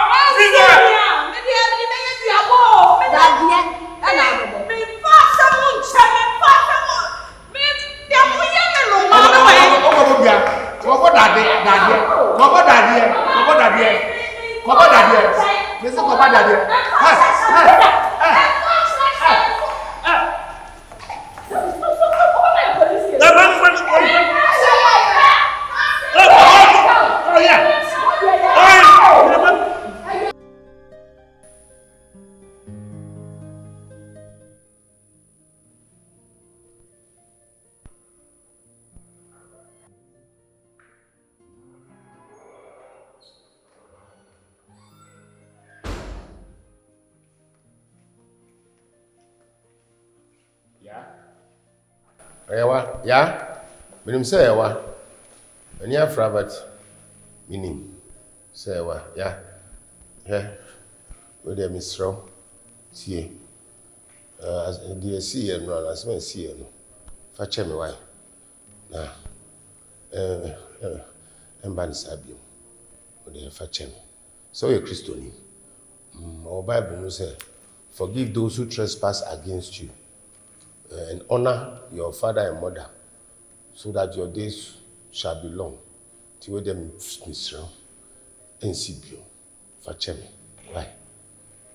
Ewa, ya? Minim say ewa. Any afra but minim. Say ewa, ya. Yeah. We dey misro. See. As the see no, as me see no. Fa che me why. Na. Emban sabio. We dey fa che me. So you Christian. Our Bible no say, forgive those who trespass against you. And honor your father and mother, so that your days shall be long. Till them misro and sibio for chemi. Why?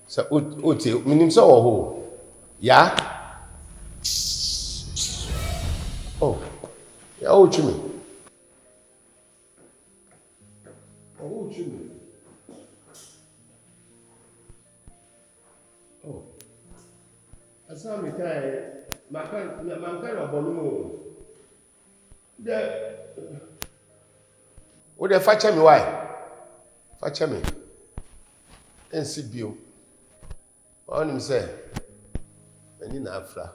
So ote minim so ho. Yeah? Oh. Yeah, oh chimi. Oh chimi. Oh. Asa mi kai my kind of bonu. What the fetch me why? Fetch me. And sibio. On him say, and in Afra.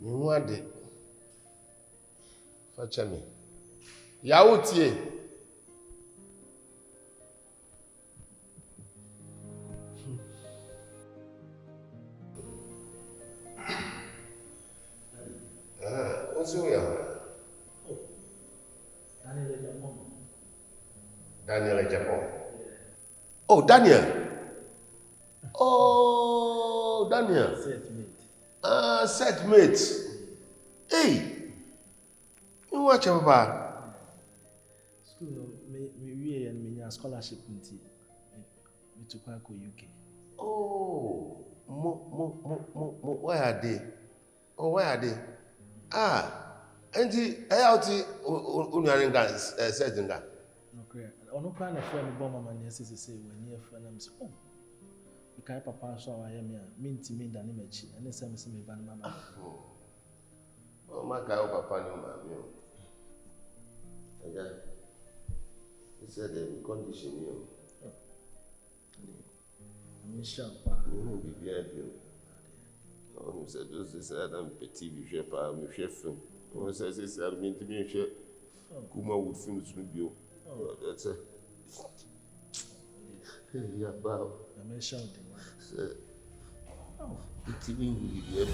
You want it. Fetch me. Yautie. What's your Daniel Japan. Oh, Daniel. Oh, Daniel. Set mate. Hey. You watch about school me and me scholarship me to Kwako UK. Oh, where are they? Oh, where are they? And the ALT Unyaringa setting that. Okay. No kind of friend bomb man yes say when near friend am say oh the kind papa so I am here minti me dan mechi and say me ban mama. Oh my God, papa no mama. Okay. He said the condition you. I'm sure pa. No be bien. On said those Adam petit vieux pas me chef. On sait c'est minti me chef. Kuma would film to bio. That's it. Yeah, wow. I'm shouting. Oh, it's even weird.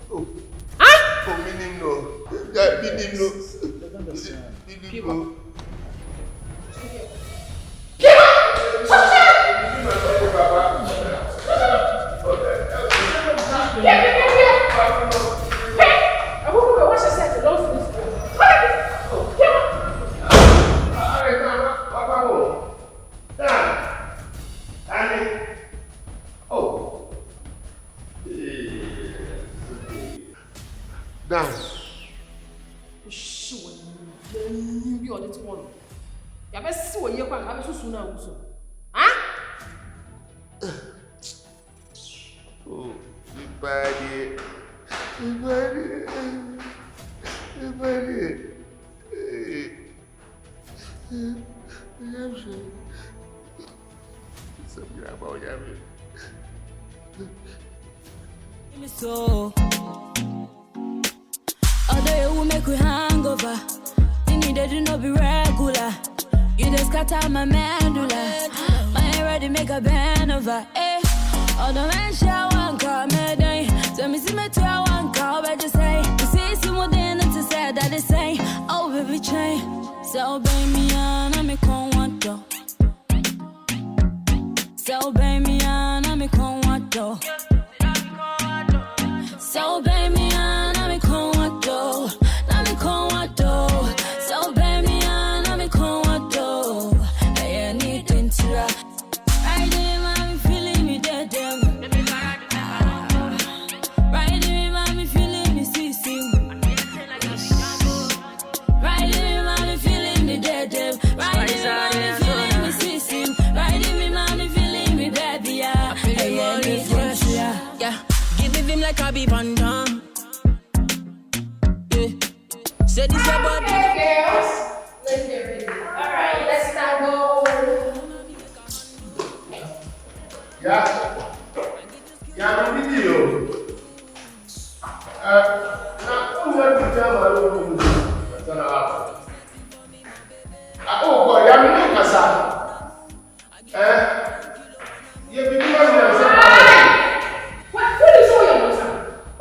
Oh, meaning no. That meaning no. Nah. Sure, you are the one. You best see what you can have so soon also. Huh? Oh, everybody. So, although you will make we hangover, you needed to not be regular. You just scatter my medulla. My hair ready make a bend over. Eh, all the men shall one car, me so me see me to one car, but just say, you see some more than to say that they say, oh baby chain, so baby, I'm a con want to. So baby, I'm a con want to. So baby, I'm a con want to. I'm a con want to. So baby, I'm a con want to. I need to interact. Right there, I'm feeling me dead. Right there, I'm feeling me see. Right there, I'm feeling me dead. Right there, I'm feeling me see. Right there, I'm feeling me baby. Yeah, give him like a be Van Damme. Yeah, say this your body. Okay, girls. Let's get ready. All right, let's start go. Yeah, I'm with you. Now, who want to tell my own? Oh boy, I'm in Kasa. You be doing what? What is all your answer?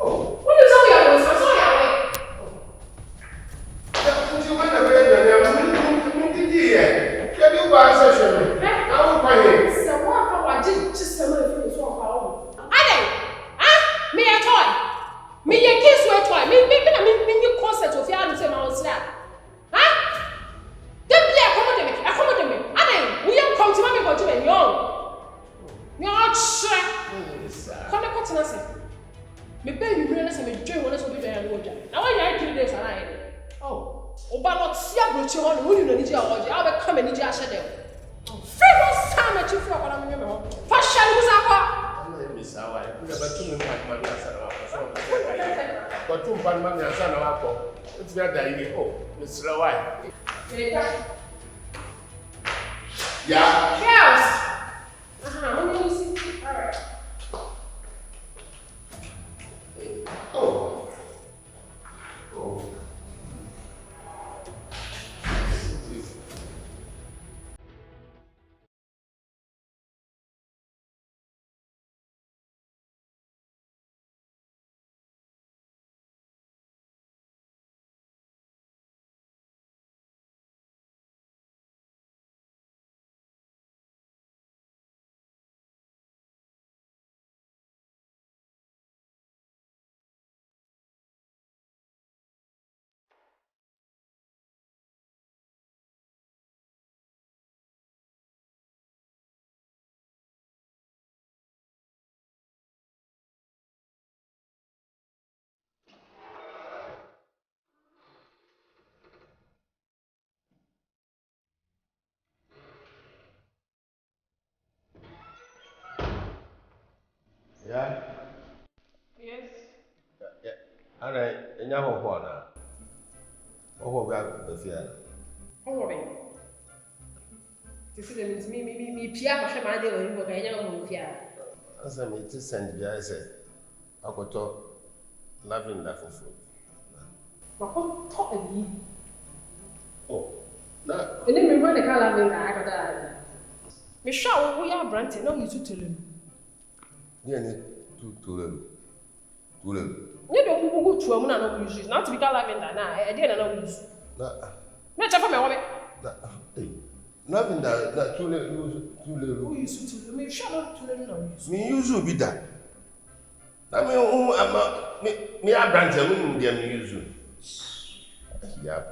Oh, What is all your answer? So your way. you went away there. I'm in the year. Can you buy a session? I'm going. Someone from what did just tell me if you saw how. Ade, ah, me a toy. Me a kiss with toy. Me you concert of your answer, my own slap. Huh? Don't be accommodate me. Ade, we are come to me for you and young. You're sure. Come to us. Me pay you really say me join one so be there and go there. Now when you 3 days and I. Oh, oba not see abrochi on who you no need your order. I will come and need your share them. Famous time at you for what I'm remember. First shall we say what? Miss Hawa, you never told me what my answer was. But 2 pound money and son of apple. It's better than you. Oh, Miss Rawai. Yeah. Girls. Let me see. All right. Oh. Yeah. Yes. Yeah. All right. And you have one. Oh, we are the fear. How are you? This is me Pierre ma chama de wani ko kanya mo fia. Asa me ti send bi I say. Akoto lavender for food. Ma ko to abi. Oh. Na. Ene me run the car lavender akada. Me sha wo ya brand no you to tell him. Dia ni tulelu. Nye do ku ku tu amu na no use. Not to be lavender na e dey na no use. Na. Me cha for me wo me. Na. Lavender na tulelu. Who use to me sha no tulelu no use. Me use be that. Na me ama me abrante mu dem use. Yeah.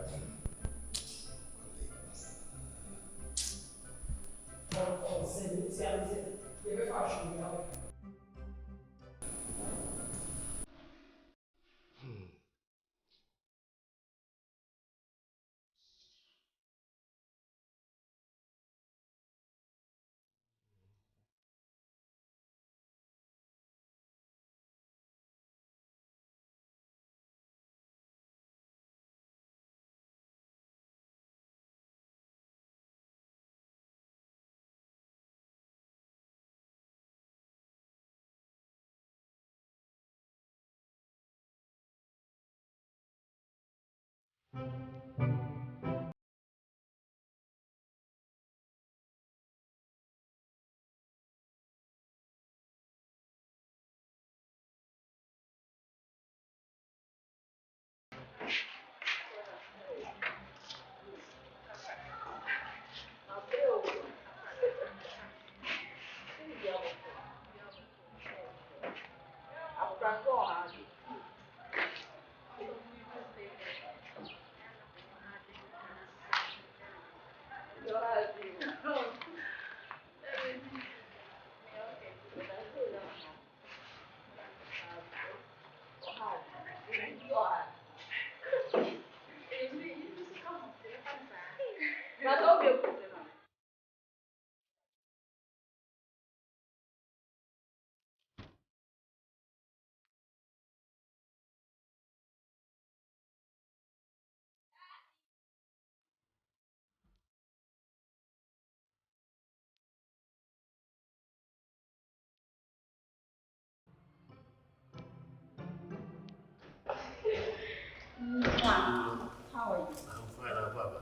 How are you? I'm fine, I'm Papa.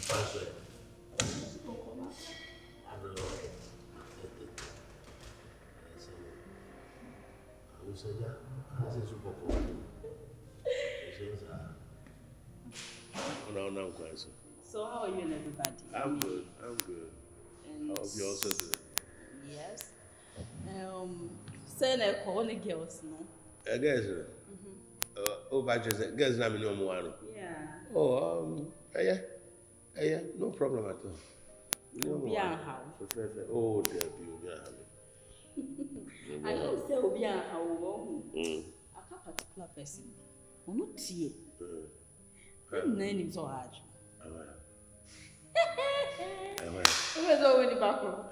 That's it. So how are you and everybody? I'm good. I'm good. And I hope you're also good. Yes. Saying a corny girls, no? Guys, guys, I'm in one. Yeah. Oh, yeah, no problem at all. Obi and how? Oh, there be I don't say Obi and how. A particular person. Who not see? Name is so hard. Where's all in the background?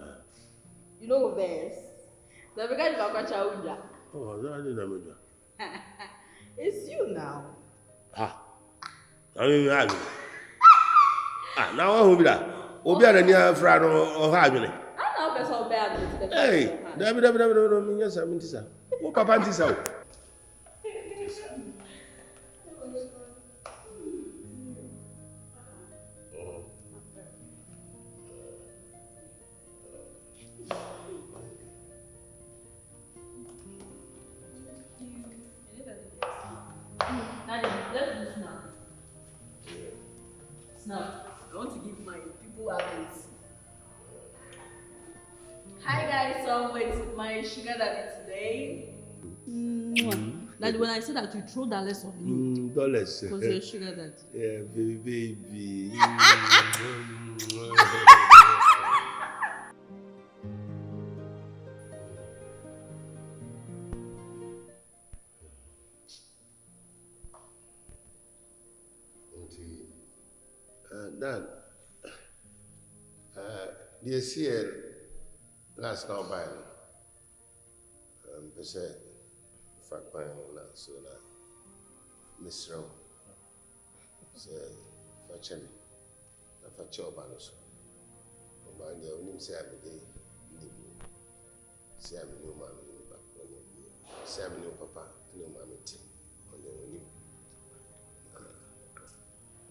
You know best. The guy is back at oh, I didn't know. It's you now. I mean, now I will be that. Obi and near friend or having it. I know best how bad it is. Hey, David, yes, I'm in this. What Papa is out? Now, I want to give my people updates. Hi guys, so I'm with my sugar daddy today. Daddy, when I said that you throw dollars on me. Dollars. Because you're sugar daddy. Yeah, baby. Dad, this year, last now by they said, if I find one, so that Miss Rowe say, for Chemi, not for Chobanos. Mind the only say I'm a day, say I'm a new man, say I'm a new papa, new mammy team, on the new.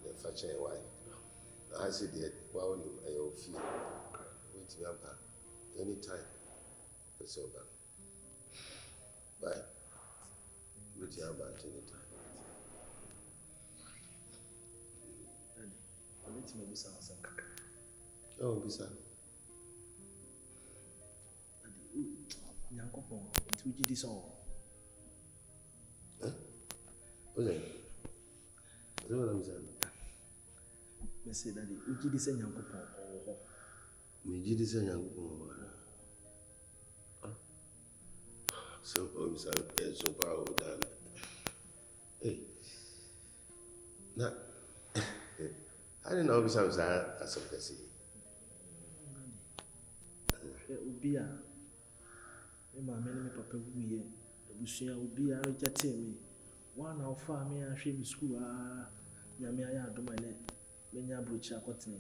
The Fachay wife. I said, well, I feel wait me up anytime. It's over. Bye. Wait you up anytime. I'll let you be some. Oh, be sad. Nyankopon, it will this all. What's that? What I'm saying? I say that you this and Yankopon. Me did this and Yankopon. So, so powerful, darling. Hey, now, I didn't know besides that as I see. It will be a many papa who ye, the Bushia will be a me. One of me and she school. Yamia do my net. Menya brocha kwatene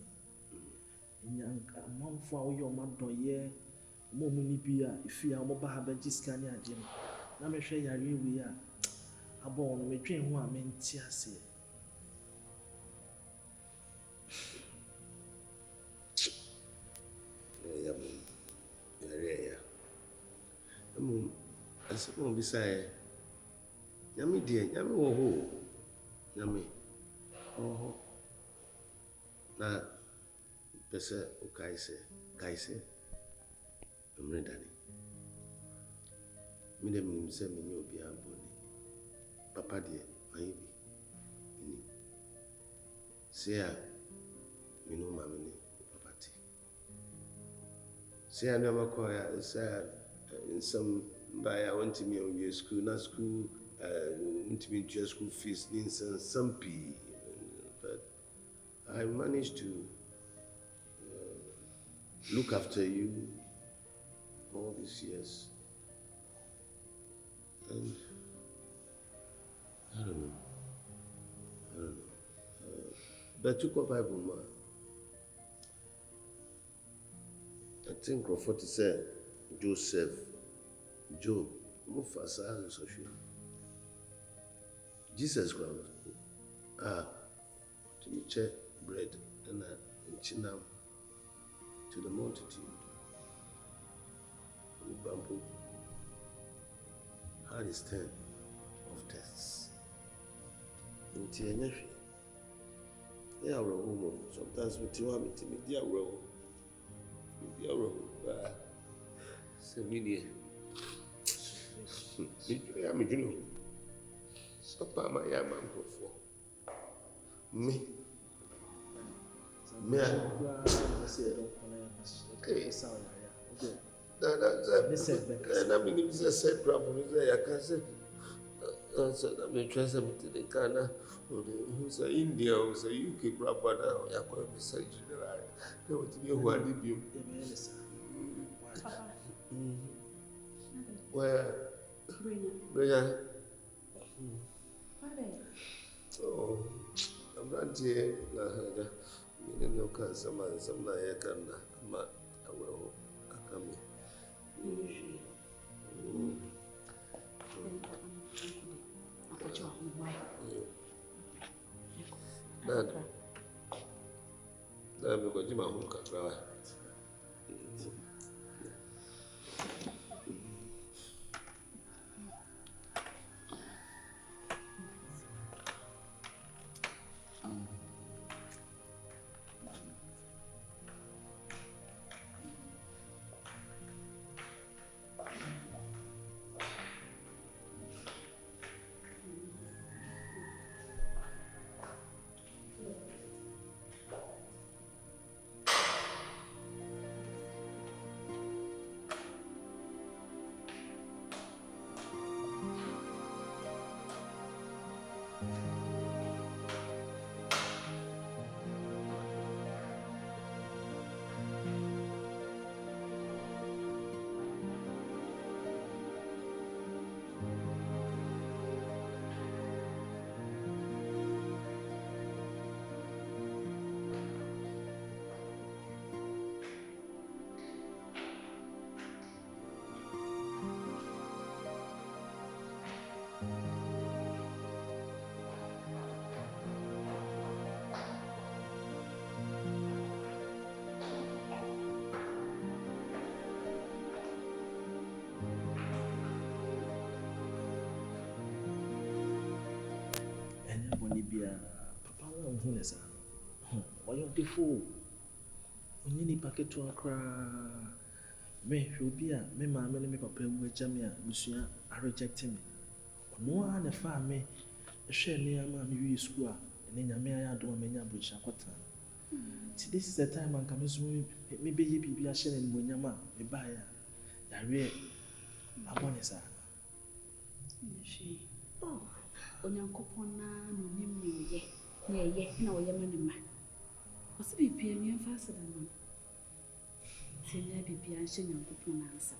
enyanka amamfo a wo yo madon ye mo mu ni bia ifia mo ba ha ba jiska ni ade na me hwe yare wi a abo no me dwen ho a me nti ase. Yeah, yeah. As a beside Yummy dear, Yummy oh, Yummy. Oh, now, Pesa Kaise, I'm ready. Midem say me you be a bonny. Papa dear, my baby. Say, me know mammy, Papa T. Say, I never call her, say, in some by I went to me on your school, not school, went to me to your school fees, and some pee. But I managed to look after you all these years. And I don't know. But you got Bible, man. I think Crawford said Joseph, Job, Mufasa, and so she. Jesus Christ. To me, check bread and chinam to the multitude. Bamboo had his turn of tests. Ntiamoah. They are wrong. Sometimes we tell me they are wrong. They are wrong. Semini. I'm a junior. Papa, my young man for me. Me. Okay. I mean, it's a set problem. I can say, I'm interested in the Ghana, who's an India, who's a UK rapper now. I'm going to say, I want to be who I live you. Where? Where? Oh, I'm not here. I don't know, because some like I'm not aware. I come here. Dad, because you are cry. Papa won't win us. Why you the fool? Only ni packet to cry. Me, she'll be a me, mamma, me, papa, who jamia, monsieur, are rejecting me. No one a farm me, a share near mammy school, and then a mere do a mania bridge. See, this is the time I'm coming to maybe you be a sharing when your mamma, a buyer. I read, I want to she. Oh. Onyankopona no nimye ye na wo yemanima o se bibia mi fast da no se nya bibia hye nyankopona ansa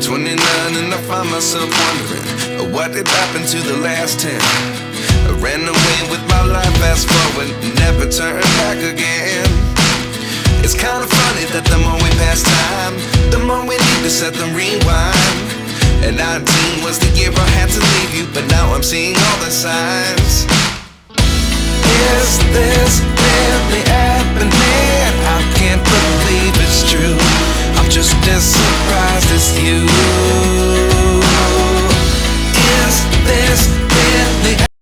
29 and I find myself wondering what did happen to the last 10. I ran away with my life, fast forward, never turn back again. It's kind of funny that the more we pass time, the more we need to set the rewind. And 19 was the year I had to leave you, but now I'm seeing all the signs.